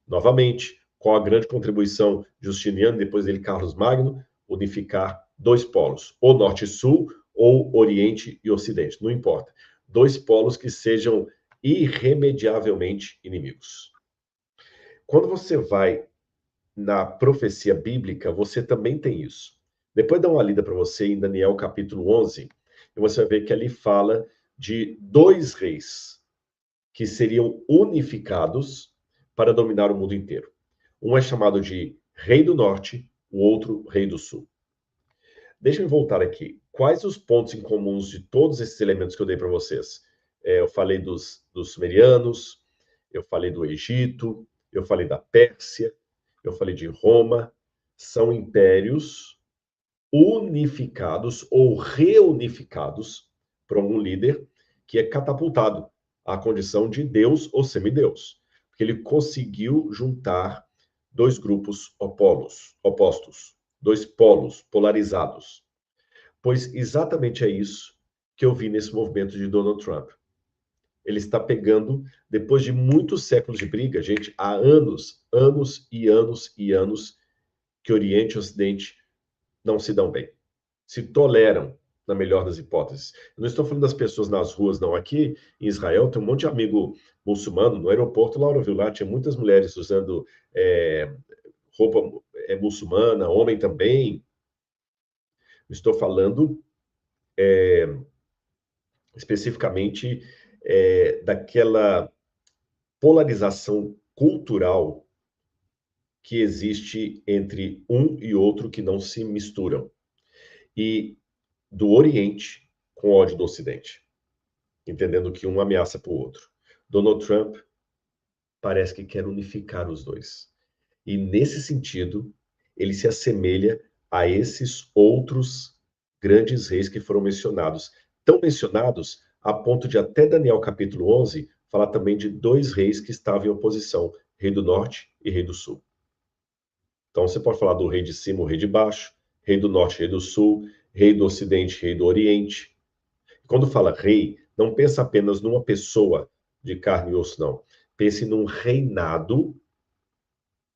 Novamente, com a grande contribuição de Justiniano, depois dele Carlos Magno, unificar dois polos, ou Norte e Sul, ou Oriente e Ocidente, não importa. Dois polos que sejam irremediavelmente inimigos. Quando você vai na profecia bíblica, você também tem isso. Depois dá uma lida para você em Daniel capítulo 11, e você vai ver que ali fala de dois reis que seriam unificados para dominar o mundo inteiro. Um é chamado de Rei do Norte, o outro Rei do Sul. Deixa eu voltar aqui. Quais os pontos em comuns de todos esses elementos que eu dei para vocês? Eu falei dos sumerianos, eu falei do Egito, eu falei da Pérsia, eu falei de Roma. São impérios unificados ou reunificados por um líder que é catapultado à condição de Deus ou semideus, porque ele conseguiu juntar dois grupos opostos, dois polos polarizados. Pois exatamente é isso que eu vi nesse movimento de Donald Trump. Ele está pegando, depois de muitos séculos de briga, gente, há anos, anos e anos e anos que Oriente e Ocidente não se dão bem. Se toleram, na melhor das hipóteses. Eu não estou falando das pessoas nas ruas, não. Aqui em Israel tem um monte de amigo muçulmano. No aeroporto, Laura viu lá, tinha muitas mulheres usando roupa muçulmana, homem também. Estou falando especificamente daquela polarização cultural que existe entre um e outro que não se misturam. E do Oriente com ódio do Ocidente, entendendo que um ameaça para o outro. Donald Trump parece que quer unificar os dois. E, nesse sentido, ele se assemelha a esses outros grandes reis que foram mencionados. Tão mencionados a ponto de até Daniel capítulo 11 falar também de dois reis que estavam em oposição, rei do norte e rei do sul. Então você pode falar do rei de cima, o rei de baixo, rei do norte, rei do sul, rei do ocidente, rei do oriente. Quando fala rei, não pensa apenas numa pessoa de carne e osso, não. Pense num reinado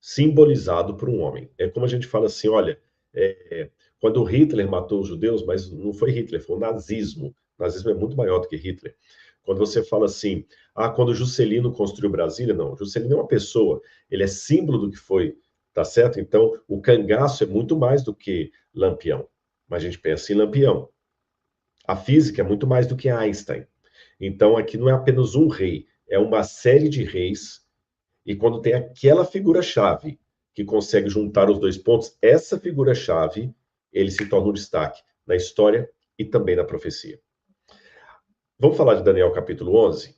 simbolizado por um homem. É como a gente fala assim, olha, quando Hitler matou os judeus, mas não foi Hitler, foi o nazismo. O nazismo é muito maior do que Hitler. Quando você fala assim, quando Juscelino construiu Brasília, não, Juscelino é uma pessoa, ele é símbolo do que foi, tá certo? Então, o cangaço é muito mais do que Lampião, mas a gente pensa em Lampião. A física é muito mais do que Einstein. Então, aqui não é apenas um rei, é uma série de reis, e quando tem aquela figura-chave que consegue juntar os dois pontos, essa figura-chave, ele se torna um destaque na história e também na profecia. Vamos falar de Daniel capítulo 11?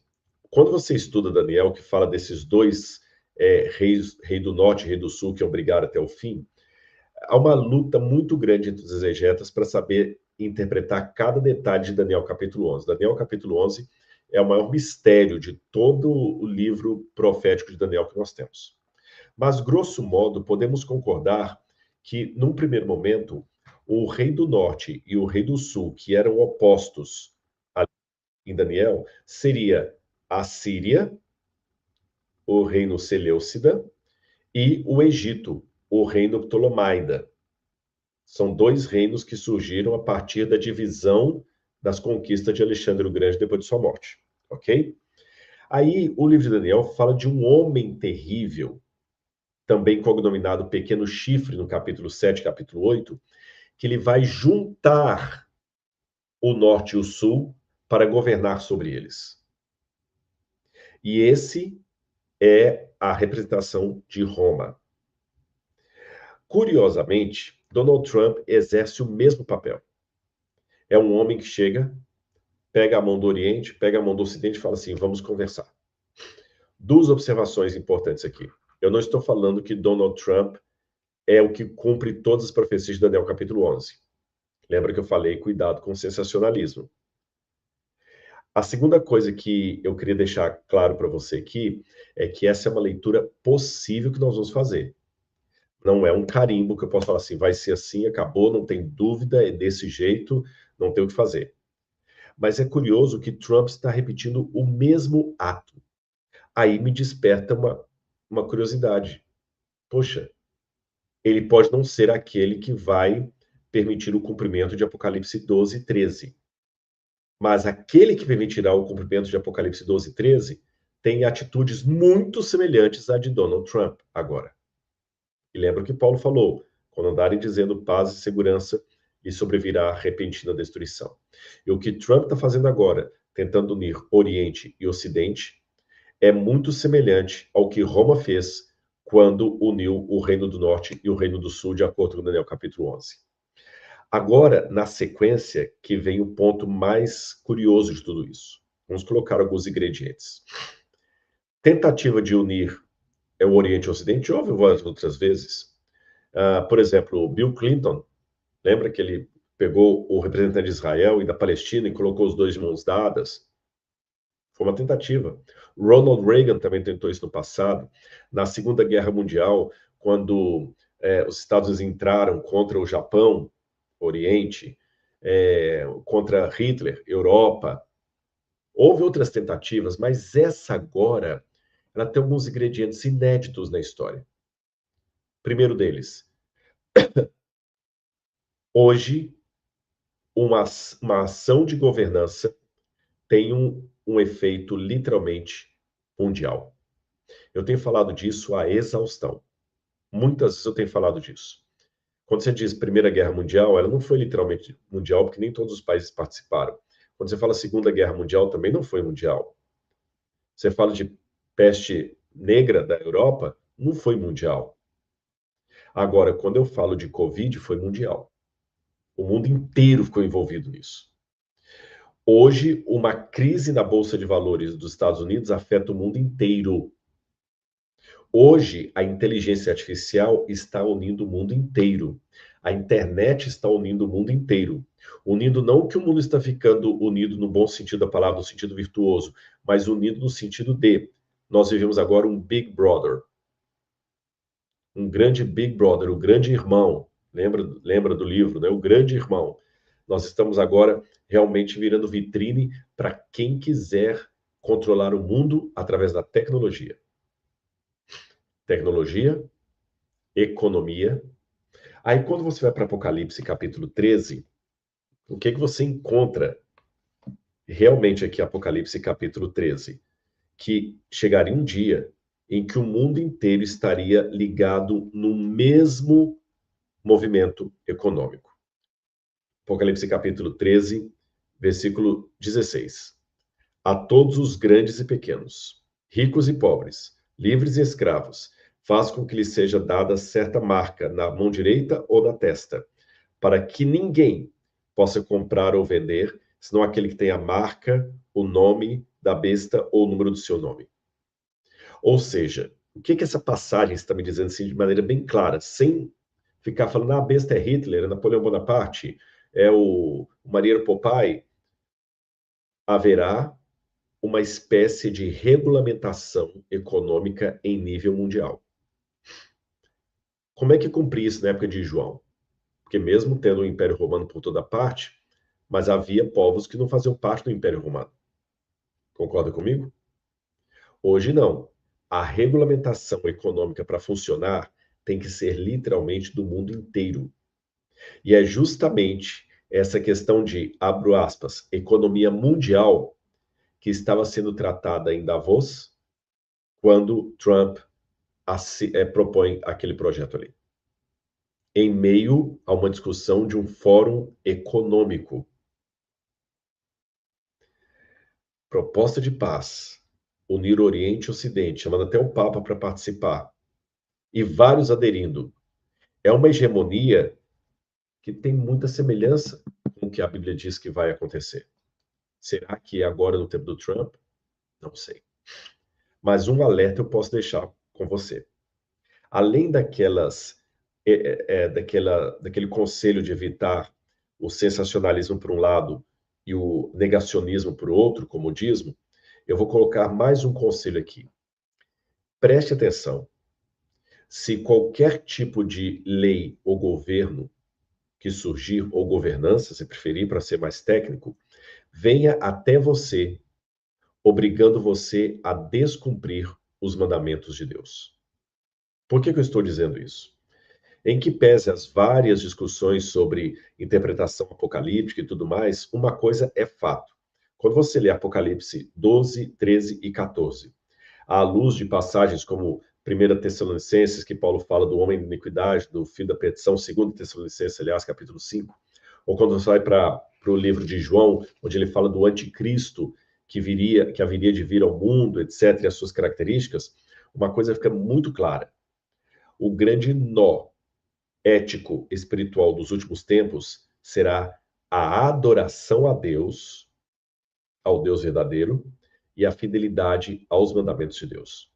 Quando você estuda Daniel, que fala desses dois reis, rei do norte e rei do sul, que obrigaram até o fim, há uma luta muito grande entre os exegetas para saber interpretar cada detalhe de Daniel capítulo 11. Daniel capítulo 11 é o maior mistério de todo o livro profético de Daniel que nós temos. Mas, grosso modo, podemos concordar que, num primeiro momento, o rei do norte e o rei do sul, que eram opostos em Daniel, seria a Síria, o reino Seleucida, e o Egito, o reino Ptolomaida. São dois reinos que surgiram a partir da divisão das conquistas de Alexandre o Grande depois de sua morte, ok? Aí o livro de Daniel fala de um homem terrível, também cognominado Pequeno Chifre, no capítulo 7, capítulo 8, que ele vai juntar o norte e o sul para governar sobre eles. E esse é a representação de Roma. Curiosamente, Donald Trump exerce o mesmo papel. É um homem que chega, pega a mão do Oriente, pega a mão do Ocidente e fala assim, vamos conversar. Duas observações importantes aqui. Eu não estou falando que Donald Trump é o que cumpre todas as profecias de Daniel capítulo 11. Lembra que eu falei, cuidado com o sensacionalismo. A segunda coisa que eu queria deixar claro para você aqui é que essa é uma leitura possível que nós vamos fazer. Não é um carimbo que eu posso falar assim, vai ser assim, acabou, não tem dúvida, é desse jeito, não tem o que fazer. Mas é curioso que Trump está repetindo o mesmo ato. Aí me desperta uma curiosidade. Poxa, ele pode não ser aquele que vai permitir o cumprimento de Apocalipse 12, 13. Mas aquele que permitirá o cumprimento de Apocalipse 12, 13 tem atitudes muito semelhantes à de Donald Trump agora. E lembra o que Paulo falou, quando andarem dizendo paz e segurança, lhe sobrevirá repentina destruição. E o que Trump está fazendo agora, tentando unir Oriente e Ocidente, é muito semelhante ao que Roma fez quando uniu o Reino do Norte e o Reino do Sul, de acordo com Daniel capítulo 11. Agora, na sequência, que vem o ponto mais curioso de tudo isso. Vamos colocar alguns ingredientes. Tentativa de unir o Oriente e o Ocidente houve várias outras vezes. Por exemplo, Bill Clinton, lembra que ele pegou o representante de Israel e da Palestina e colocou os dois de mãos dadas? Foi uma tentativa. Ronald Reagan também tentou isso no passado. Na Segunda Guerra Mundial, quando os Estados Unidos entraram contra o Japão, Oriente, contra Hitler, Europa, houve outras tentativas, mas essa agora, ela tem alguns ingredientes inéditos na história. Primeiro deles, hoje, uma ação de governança tem um efeito literalmente mundial. Eu tenho falado disso à exaustão. Muitas vezes eu tenho falado disso. Quando você diz Primeira Guerra Mundial, ela não foi literalmente mundial, porque nem todos os países participaram. Quando você fala Segunda Guerra Mundial, também não foi mundial. Você fala de peste negra da Europa, não foi mundial. Agora, quando eu falo de Covid, foi mundial. O mundo inteiro ficou envolvido nisso. Hoje, uma crise na Bolsa de Valores dos Estados Unidos afeta o mundo inteiro. Hoje, a inteligência artificial está unindo o mundo inteiro. A internet está unindo o mundo inteiro. Unindo não que o mundo está ficando unido no bom sentido da palavra, no sentido virtuoso, mas unido no sentido de nós vivemos agora um Big Brother, um grande Big Brother, o grande irmão. Lembra do livro, né? O grande irmão. Nós estamos agora realmente virando vitrine para quem quiser controlar o mundo através da tecnologia. Tecnologia, economia. Aí quando você vai para Apocalipse capítulo 13, o que você encontra realmente aqui, Apocalipse capítulo 13? Que chegaria um dia em que o mundo inteiro estaria ligado no mesmo movimento econômico. Apocalipse capítulo 13, versículo 16. A todos os grandes e pequenos, ricos e pobres, livres e escravos, faz com que lhes seja dada certa marca na mão direita ou na testa, para que ninguém possa comprar ou vender, senão aquele que tem a marca, o nome da besta ou o número do seu nome. Ou seja, o que essa passagem está me dizendo assim, de maneira bem clara, sem ficar falando, a besta é Hitler, é Napoleão Bonaparte, é o marinheiro Popeye? Haverá uma espécie de regulamentação econômica em nível mundial. Como é que cumpria isso na época de João? Porque mesmo tendo o Império Romano por toda parte, mas havia povos que não faziam parte do Império Romano. Concorda comigo? Hoje não. A regulamentação econômica para funcionar tem que ser literalmente do mundo inteiro. E é justamente essa questão de, abro aspas, economia mundial que estava sendo tratada em Davos quando Trump propõe aquele projeto ali. Em meio a uma discussão de um fórum econômico. Proposta de paz, unir Oriente e Ocidente, chamando até o Papa para participar, e vários aderindo. É uma hegemonia que tem muita semelhança com o que a Bíblia diz que vai acontecer. Será que é agora no tempo do Trump? Não sei. Mas um alerta eu posso deixar com você. Além daquele conselho de evitar o sensacionalismo por um lado e o negacionismo por outro, comodismo, eu vou colocar mais um conselho aqui. Preste atenção. Se qualquer tipo de lei ou governo que surgir, ou governança, se preferir, para ser mais técnico, venha até você, obrigando você a descumprir os mandamentos de Deus. Por que eu estou dizendo isso? Em que pese as várias discussões sobre interpretação apocalíptica e tudo mais, uma coisa é fato. Quando você lê Apocalipse 12, 13 e 14, à luz de passagens como 1 Tessalonicenses, que Paulo fala do homem de iniquidade, do filho da perdição, 2 Tessalonicenses, aliás, capítulo 5, ou quando você vai para o livro de João, onde ele fala do anticristo que haveria de vir ao mundo, etc., e as suas características, uma coisa fica muito clara. O grande nó ético espiritual dos últimos tempos será a adoração a Deus, ao Deus verdadeiro, e a fidelidade aos mandamentos de Deus.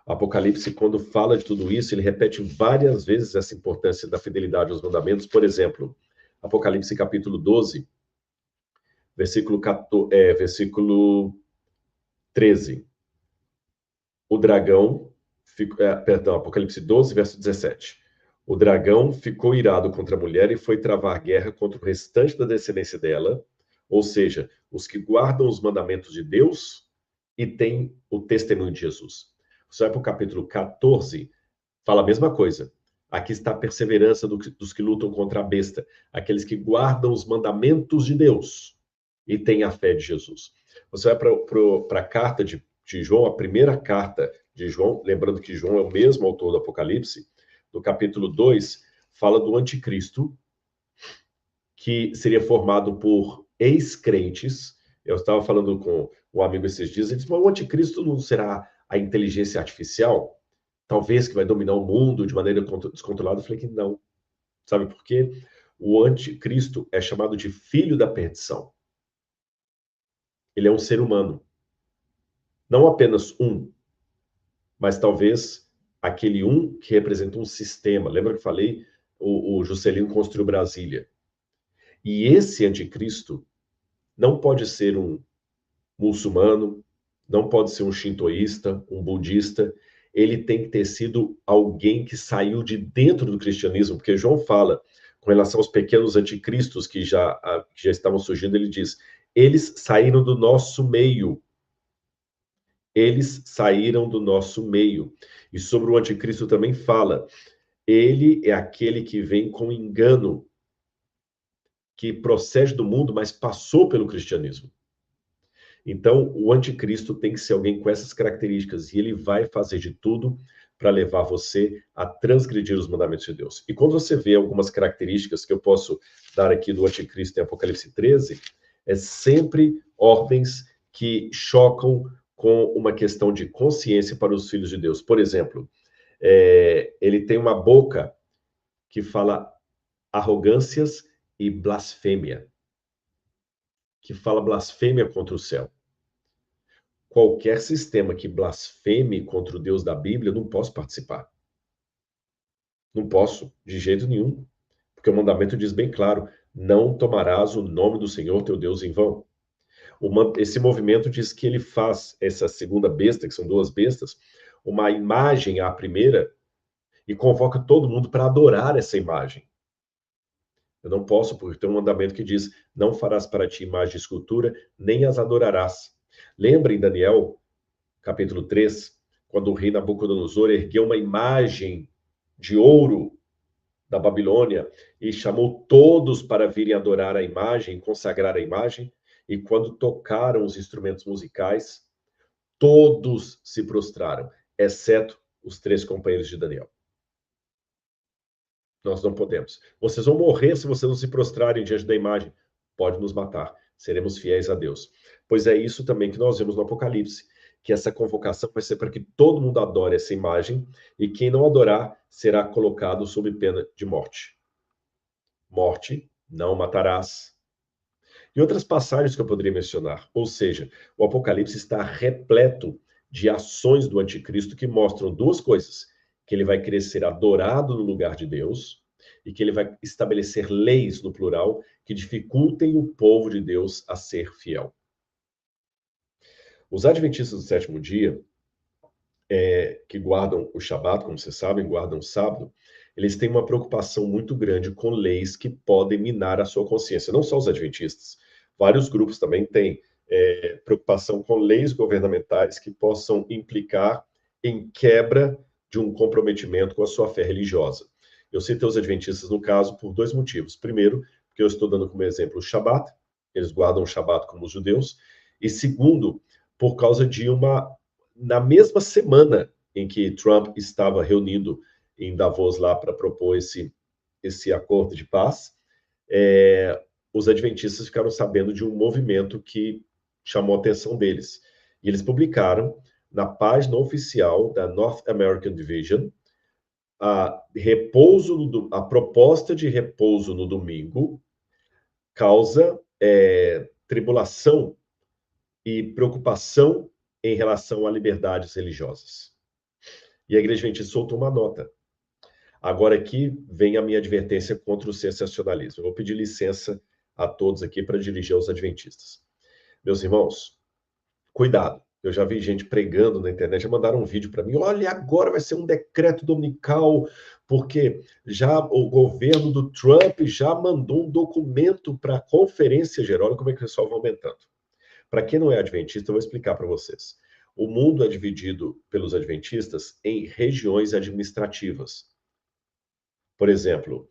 O Apocalipse, quando fala de tudo isso, ele repete várias vezes essa importância da fidelidade aos mandamentos. Por exemplo, Apocalipse capítulo 12, versículo 13. O dragão, Apocalipse 12, verso 17. O dragão ficou irado contra a mulher e foi travar guerra contra o restante da descendência dela, ou seja, os que guardam os mandamentos de Deus e têm o testemunho de Jesus. Você vai para o capítulo 14, fala a mesma coisa. Aqui está a perseverança dos que lutam contra a besta, aqueles que guardam os mandamentos de Deus e têm a fé de Jesus. Você vai para a carta de João, a primeira carta de João, lembrando que João é o mesmo autor do Apocalipse, no capítulo 2, fala do anticristo, que seria formado por ex-crentes. Eu estava falando com um amigo esses dias, ele disse, mas o anticristo não será a inteligência artificial? Talvez que vai dominar o mundo de maneira descontrolada? Eu falei que não. Sabe por quê? O anticristo é chamado de filho da perdição. Ele é um ser humano. Não apenas um, mas talvez aquele um que representa um sistema. Lembra que eu falei? O Juscelino construiu Brasília. E esse anticristo não pode ser um muçulmano, não pode ser um shintoísta, um budista, ele tem que ter sido alguém que saiu de dentro do cristianismo, porque João fala, com relação aos pequenos anticristos que já estavam surgindo, ele diz, eles saíram do nosso meio. Eles saíram do nosso meio. E sobre o anticristo também fala, ele é aquele que vem com engano, que procede do mundo, mas passou pelo cristianismo. Então, o anticristo tem que ser alguém com essas características, e ele vai fazer de tudo para levar você a transgredir os mandamentos de Deus. E quando você vê algumas características que eu posso dar aqui do anticristo em Apocalipse 13, é sempre ordens que chocam com uma questão de consciência para os filhos de Deus. Por exemplo, ele tem uma boca que fala arrogâncias e blasfêmia, que fala blasfêmia contra o céu. Qualquer sistema que blasfeme contra o Deus da Bíblia, eu não posso participar. Não posso, de jeito nenhum. Porque o mandamento diz bem claro: não tomarás o nome do Senhor teu Deus em vão. Esse movimento diz que ele faz essa segunda besta, que são duas bestas, uma imagem à primeira, e convoca todo mundo para adorar essa imagem. Eu não posso, porque tem um mandamento que diz: não farás para ti imagem de escultura, nem as adorarás. Lembra em Daniel, capítulo 3, quando o rei Nabucodonosor ergueu uma imagem de ouro da Babilônia e chamou todos para virem adorar a imagem, consagrar a imagem, e quando tocaram os instrumentos musicais, todos se prostraram, exceto os 3 companheiros de Daniel. Nós não podemos. Vocês vão morrer se vocês não se prostrarem diante da imagem. Pode nos matar. Seremos fiéis a Deus. Pois é isso também que nós vemos no Apocalipse, que essa convocação vai ser para que todo mundo adore essa imagem, e quem não adorar será colocado sob pena de morte. Morte, não matarás. E outras passagens que eu poderia mencionar. Ou seja, o Apocalipse está repleto de ações do anticristo que mostram duas coisas: que ele vai querer ser adorado no lugar de Deus, e que ele vai estabelecer leis, no plural, que dificultem o povo de Deus a ser fiel. Os adventistas do sétimo dia, que guardam o Shabat, como vocês sabem, guardam o sábado, eles têm uma preocupação muito grande com leis que podem minar a sua consciência. Não só os adventistas, vários grupos também têm preocupação com leis governamentais que possam implicar em quebra de um comprometimento com a sua fé religiosa. Eu citei os adventistas no caso por dois motivos. Primeiro, porque eu estou dando como exemplo o Shabat, eles guardam o Shabat como os judeus. E segundo, por causa de na mesma semana em que Trump estava reunido em Davos lá para propor esse acordo de paz, os adventistas ficaram sabendo de um movimento que chamou a atenção deles. E eles publicaram na página oficial da North American Division a proposta de repouso no domingo causa tribulação e preocupação em relação a liberdades religiosas. E a Igreja Adventista soltou uma nota. Agora aqui vem a minha advertência contra o sensacionalismo. Eu vou pedir licença a todos aqui para dirigir aos adventistas. Meus irmãos, cuidado. Eu já vi gente pregando na internet, já mandaram um vídeo para mim. Olha, agora vai ser um decreto dominical, porque já o governo do Trump já mandou um documento para a Conferência Geral. Olha como é que o pessoal vai aumentando. Para quem não é adventista, eu vou explicar para vocês. O mundo é dividido pelos adventistas em regiões administrativas. Por exemplo,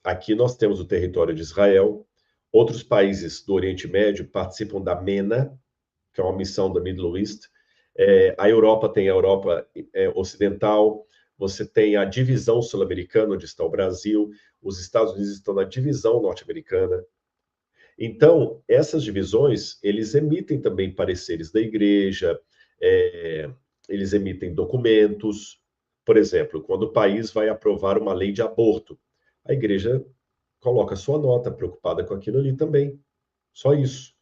aqui nós temos o território de Israel, outros países do Oriente Médio participam da MENA, que é uma missão da Middle East, a Europa tem a Europa Ocidental, você tem a divisão sul-americana, onde está o Brasil, os Estados Unidos estão na divisão norte-americana. Então, essas divisões, eles emitem também pareceres da igreja, eles emitem documentos. Por exemplo, quando o país vai aprovar uma lei de aborto, a igreja coloca sua nota, preocupada com aquilo ali também. Só isso.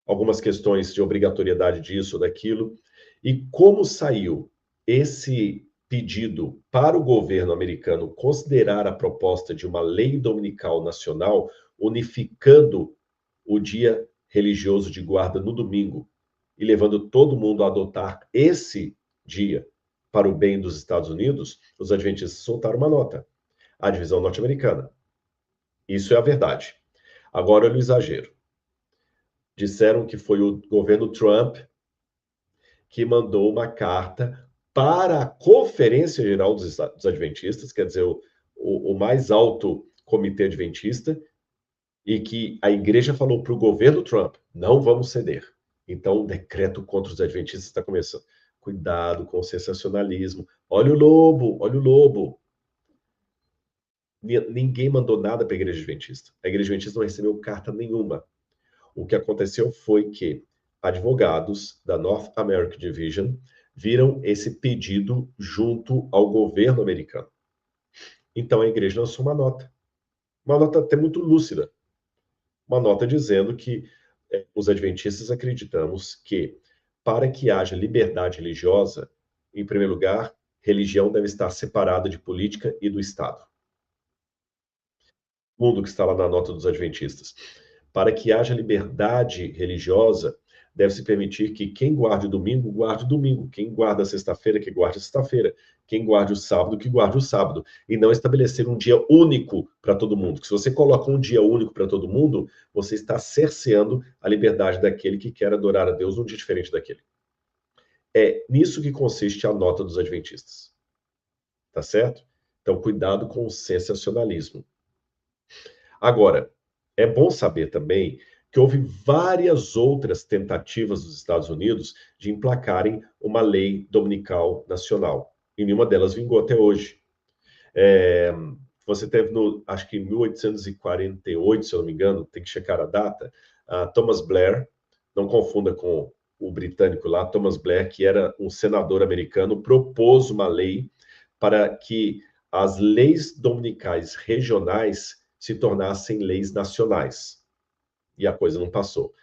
Algumas questões de obrigatoriedade disso ou daquilo. E como saiu esse pedido para o governo americano considerar a proposta de uma lei dominical nacional, unificando o dia religioso de guarda no domingo e levando todo mundo a adotar esse dia para o bem dos Estados Unidos, os adventistas soltaram uma nota, a divisão norte-americana. Isso é a verdade. Agora, olha o exagero. Disseram que foi o governo Trump que mandou uma carta para a Conferência Geral dos Adventistas, quer dizer, o mais alto comitê adventista, e que a igreja falou para o governo Trump: não vamos ceder. Então, o decreto contra os adventistas está começando. Cuidado com o sensacionalismo. Olha o lobo, olha o lobo. Ninguém mandou nada para a igreja adventista. A igreja adventista não recebeu carta nenhuma. O que aconteceu foi que advogados da North American Division viram esse pedido junto ao governo americano. Então a igreja lançou uma nota até muito lúcida, uma nota dizendo que os adventistas acreditamos que para que haja liberdade religiosa, em primeiro lugar, religião deve estar separada de política e do Estado. Mundo que está lá na nota dos adventistas. Para que haja liberdade religiosa, deve-se permitir que quem guarde o domingo, guarde o domingo. Quem guarda a sexta-feira, que guarde a sexta-feira. Quem guarde o sábado, que guarde o sábado. E não estabelecer um dia único para todo mundo. Porque se você coloca um dia único para todo mundo, você está cerceando a liberdade daquele que quer adorar a Deus num dia diferente daquele. É nisso que consiste a nota dos adventistas. Tá certo? Então, cuidado com o sensacionalismo. Agora, é bom saber também que houve várias outras tentativas dos Estados Unidos de emplacarem uma lei dominical nacional. E nenhuma delas vingou até hoje. Você teve, acho que em 1848, se eu não me engano, tem que checar a data, Thomas Blair, não confunda com o britânico lá, Thomas Blair, que era um senador americano, propôs uma lei para que as leis dominicais regionais se tornassem leis nacionais. E a coisa não passou.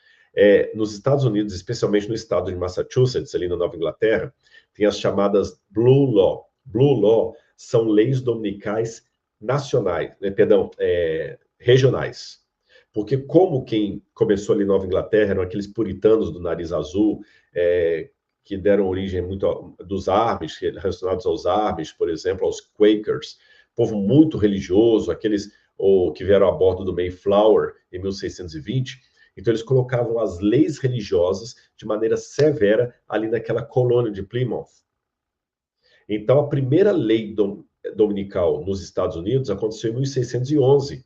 Nos Estados Unidos, especialmente no estado de Massachusetts, ali na Nova Inglaterra, tem as chamadas Blue Law. Blue Law são leis dominicais nacionais, regionais. Porque como quem começou ali em Nova Inglaterra eram aqueles puritanos do nariz azul, que deram origem muito dos Amish, relacionados aos Amish, por exemplo, aos Quakers, povo muito religioso, aqueles que vieram a bordo do Mayflower em 1620. Então eles colocavam as leis religiosas de maneira severa ali naquela colônia de Plymouth. Então a primeira lei dominical nos Estados Unidos aconteceu em 1611,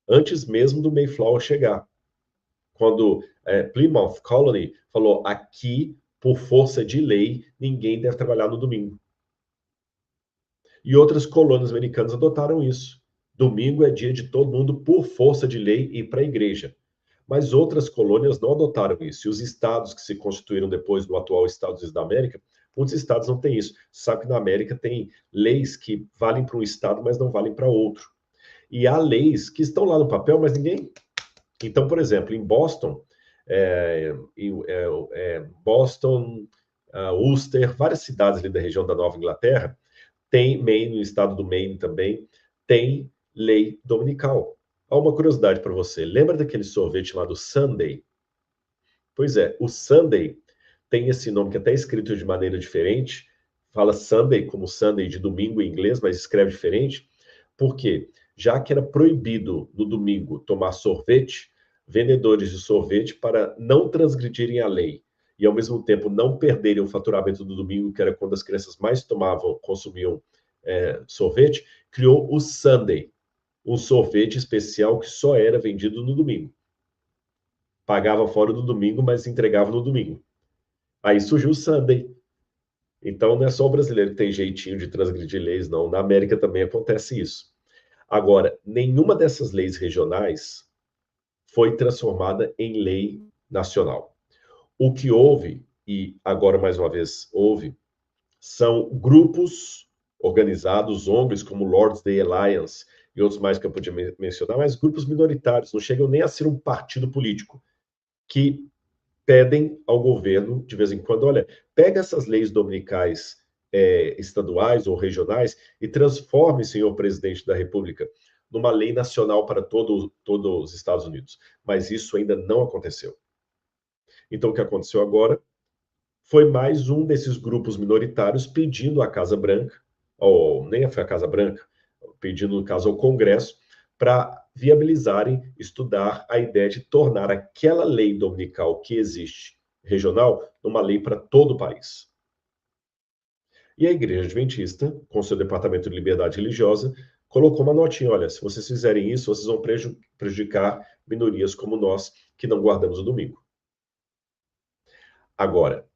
antes mesmo do Mayflower chegar. Quando Plymouth Colony falou: aqui, por força de lei, ninguém deve trabalhar no domingo. E outras colônias americanas adotaram isso. Domingo é dia de todo mundo, por força de lei, ir para a igreja. Mas outras colônias não adotaram isso. E os estados que se constituíram depois do atual Estados Unidos da América, muitos estados não têm isso. Sabe que na América tem leis que valem para um estado, mas não valem para outro. E há leis que estão lá no papel, mas ninguém... Então, por exemplo, em Boston, Boston, Ulster, várias cidades ali da região da Nova Inglaterra, tem Maine, no estado do Maine também, tem lei dominical. Há uma curiosidade para você. Lembra daquele sorvete chamado Sunday? Pois é, o Sunday tem esse nome que até é escrito de maneira diferente. Fala Sunday como Sunday de domingo em inglês, mas escreve diferente. Por quê? Já que era proibido no domingo tomar sorvete, vendedores de sorvete, para não transgredirem a lei e ao mesmo tempo não perderem o faturamento do domingo, que era quando as crianças mais consumiam sorvete, criou o Sunday, um sorvete especial que só era vendido no domingo. Pagava fora do domingo, mas entregava no domingo. Aí surgiu o Sunday. Então não é só o brasileiro que tem jeitinho de transgredir leis, não. Na América também acontece isso. Agora, nenhuma dessas leis regionais foi transformada em lei nacional. O que houve, e agora mais uma vez houve, são grupos organizados, ONGs como Lord's Day Alliance e outros mais que eu podia mencionar, mas grupos minoritários, não chegam nem a ser um partido político, que pedem ao governo, de vez em quando, olha, pega essas leis dominicais estaduais ou regionais e transforme, senhor presidente da República, numa lei nacional para todos os Estados Unidos. Mas isso ainda não aconteceu. Então, o que aconteceu agora? foi mais um desses grupos minoritários pedindo à Casa Branca, ou nem foi a Casa Branca, pedindo, no caso, ao Congresso, para viabilizarem estudar a ideia de tornar aquela lei dominical que existe, regional, numa lei para todo o país. E a Igreja Adventista, com seu Departamento de Liberdade Religiosa, colocou uma notinha: olha, se vocês fizerem isso, vocês vão prejudicar minorias como nós, que não guardamos o domingo. Agora,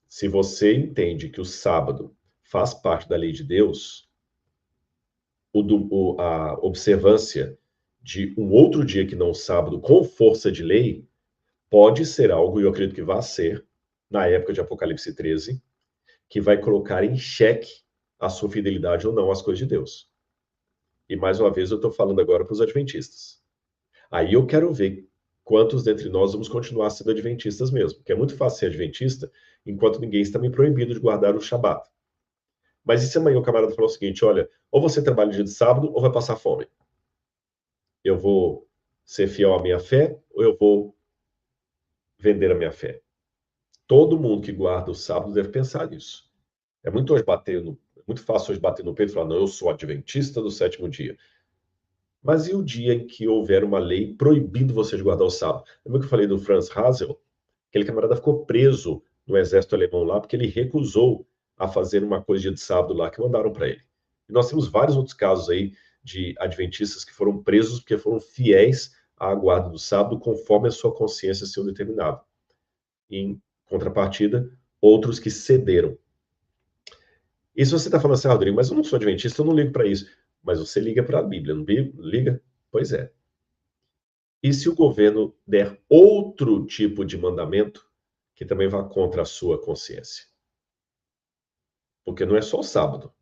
se você entende que o sábado faz parte da lei de Deus, a observância de um outro dia que não o sábado, com força de lei, pode ser algo, e eu acredito que vai ser, na época de Apocalipse 13, que vai colocar em xeque a sua fidelidade ou não às coisas de Deus. E mais uma vez eu estou falando agora para os adventistas. Aí eu quero ver quantos dentre nós vamos continuar sendo adventistas mesmo, porque é muito fácil ser adventista enquanto ninguém está me proibindo de guardar o Shabat. Mas e se amanhã o camarada falar o seguinte: olha, ou você trabalha dia de sábado ou vai passar fome? Eu vou ser fiel à minha fé ou eu vou vender a minha fé? Todo mundo que guarda o sábado deve pensar nisso. É muito fácil hoje bater no peito e falar: não, eu sou adventista do sétimo dia. Mas e o dia em que houver uma lei proibindo você de guardar o sábado? Lembra que eu falei do Franz Hasel? Aquele camarada ficou preso no exército alemão lá porque ele recusou a fazer uma coisa de sábado lá que mandaram para ele. E nós temos vários outros casos aí de adventistas que foram presos porque foram fiéis à guarda do sábado conforme a sua consciência se o determinava. Em contrapartida, outros que cederam. E se você está falando assim: ah, Rodrigo, mas eu não sou adventista, eu não ligo para isso. Mas você liga para a Bíblia, não liga? Pois é. E se o governo der outro tipo de mandamento que também vá contra a sua consciência? Porque não é só o sábado.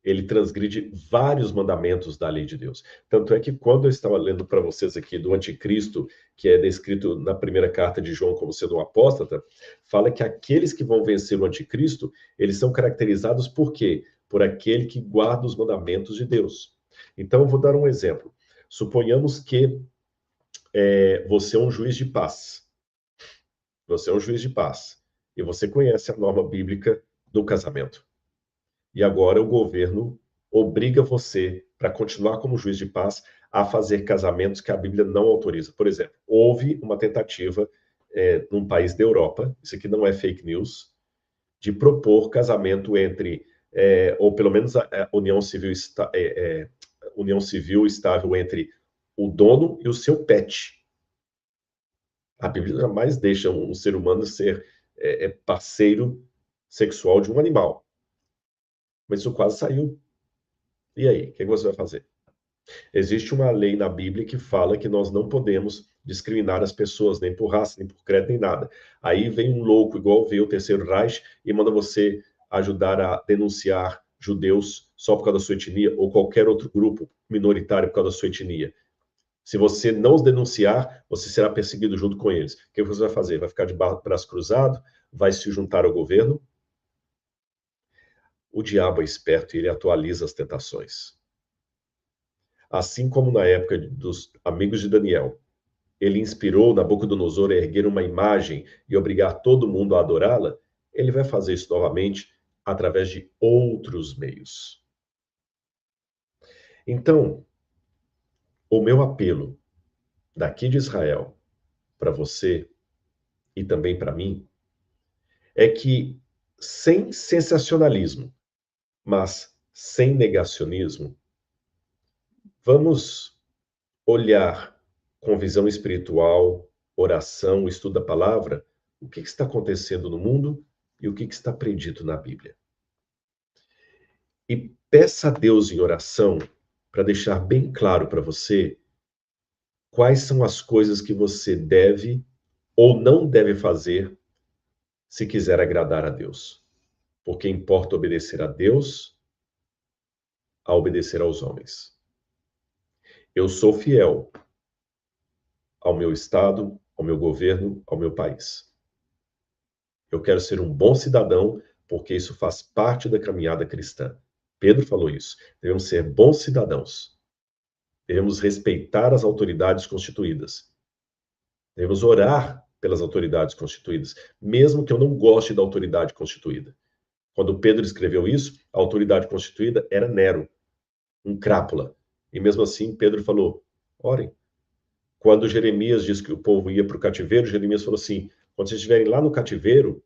Ele transgride vários mandamentos da lei de Deus. Tanto é que quando eu estava lendo para vocês aqui do anticristo, que é descrito na primeira carta de João como sendo um apóstata, fala que aqueles que vão vencer o anticristo, eles são caracterizados por quê? Por aquele que guarda os mandamentos de Deus. Então, eu vou dar um exemplo. Suponhamos que você é um juiz de paz. Você é um juiz de paz. E você conhece a norma bíblica do casamento. E agora o governo obriga você, para continuar como juiz de paz, a fazer casamentos que a Bíblia não autoriza. Por exemplo, houve uma tentativa num país da Europa, isso aqui não é fake news, de propor casamento entre, ou pelo menos a união civil estável entre o dono e o seu pet. A Bíblia jamais deixa um ser humano ser parceiro sexual de um animal. Mas isso quase saiu. E aí, o que você vai fazer? Existe uma lei na Bíblia que fala que nós não podemos discriminar as pessoas, nem por raça, nem por credo, nem nada. Aí vem um louco, igual veio o Terceiro Reich, e manda você ajudar a denunciar judeus só por causa da sua etnia, ou qualquer outro grupo minoritário por causa da sua etnia. Se você não os denunciar, você será perseguido junto com eles. O que você vai fazer? Vai ficar de braço cruzado? Vai se juntar ao governo? O diabo é esperto e ele atualiza as tentações. Assim como na época dos amigos de Daniel, ele inspirou Nabucodonosor a erguer uma imagem e obrigar todo mundo a adorá-la, ele vai fazer isso novamente através de outros meios. Então, o meu apelo daqui de Israel para você e também para mim é que, sem sensacionalismo, mas sem negacionismo, vamos olhar com visão espiritual, oração, estudo da palavra, o que está acontecendo no mundo e o que está predito na Bíblia. E peça a Deus em oração para deixar bem claro para você quais são as coisas que você deve ou não deve fazer se quiser agradar a Deus. Porque importa obedecer a Deus a obedecer aos homens. Eu sou fiel ao meu Estado, ao meu governo, ao meu país. Eu quero ser um bom cidadão, porque isso faz parte da caminhada cristã. Pedro falou isso. Devemos ser bons cidadãos. Devemos respeitar as autoridades constituídas. Devemos orar pelas autoridades constituídas, mesmo que eu não goste da autoridade constituída. Quando Pedro escreveu isso, a autoridade constituída era Nero, um crápula. E mesmo assim, Pedro falou: orem. Quando Jeremias disse que o povo ia para o cativeiro, Jeremias falou assim: quando vocês estiverem lá no cativeiro,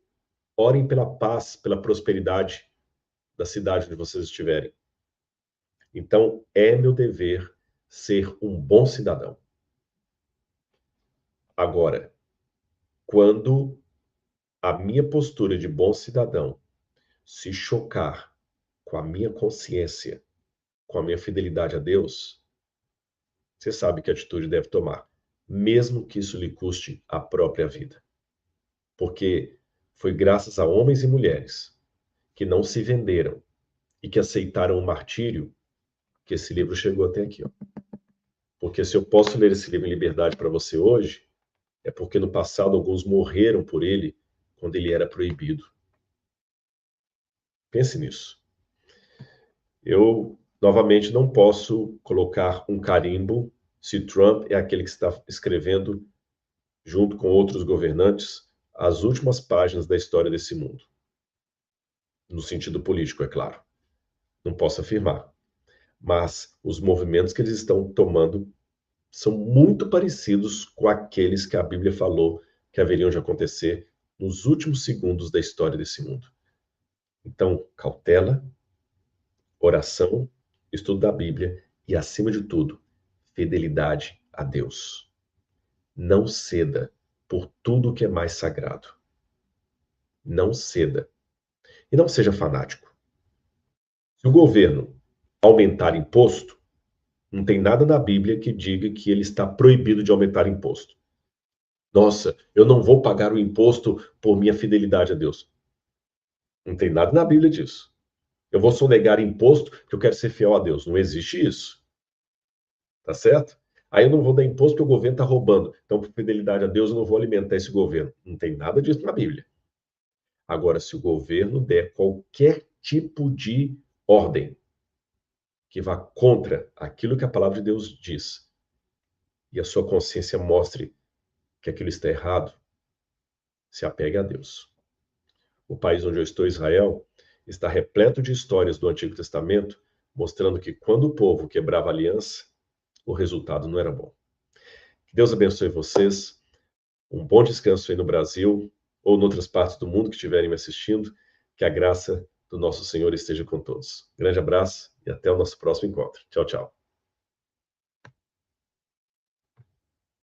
orem pela paz, pela prosperidade da cidade onde vocês estiverem. Então, é meu dever ser um bom cidadão. Agora, quando a minha postura de bom cidadão se chocar com a minha consciência, com a minha fidelidade a Deus, você sabe que atitude deve tomar, mesmo que isso lhe custe a própria vida. Porque foi graças a homens e mulheres que não se venderam e que aceitaram o martírio que esse livro chegou até aqui. Ó. Porque se eu posso ler esse livro em liberdade para você hoje, é porque no passado alguns morreram por ele quando ele era proibido. Pense nisso. Eu, novamente, não posso colocar um carimbo se Trump é aquele que está escrevendo, junto com outros governantes, as últimas páginas da história desse mundo. No sentido político, é claro. Não posso afirmar. Mas os movimentos que eles estão tomando são muito parecidos com aqueles que a Bíblia falou que haveriam de acontecer nos últimos segundos da história desse mundo. Então, cautela, oração, estudo da Bíblia e, acima de tudo, fidelidade a Deus. Não ceda por tudo que é mais sagrado. Não ceda. E não seja fanático. Se o governo aumentar imposto, não tem nada na Bíblia que diga que ele está proibido de aumentar imposto. Nossa, eu não vou pagar o imposto por minha fidelidade a Deus. Não tem nada na Bíblia disso. Eu vou sonegar imposto porque eu quero ser fiel a Deus. Não existe isso. Tá certo? Aí eu não vou dar imposto porque o governo está roubando. Então, por fidelidade a Deus, eu não vou alimentar esse governo. Não tem nada disso na Bíblia. Agora, se o governo der qualquer tipo de ordem que vá contra aquilo que a palavra de Deus diz, e a sua consciência mostre que aquilo está errado, se apegue a Deus. O país onde eu estou, Israel, está repleto de histórias do Antigo Testamento, mostrando que quando o povo quebrava a aliança, o resultado não era bom. Que Deus abençoe vocês. Um bom descanso aí no Brasil ou em outras partes do mundo que estiverem me assistindo. Que a graça do nosso Senhor esteja com todos. Grande abraço e até o nosso próximo encontro. Tchau, tchau.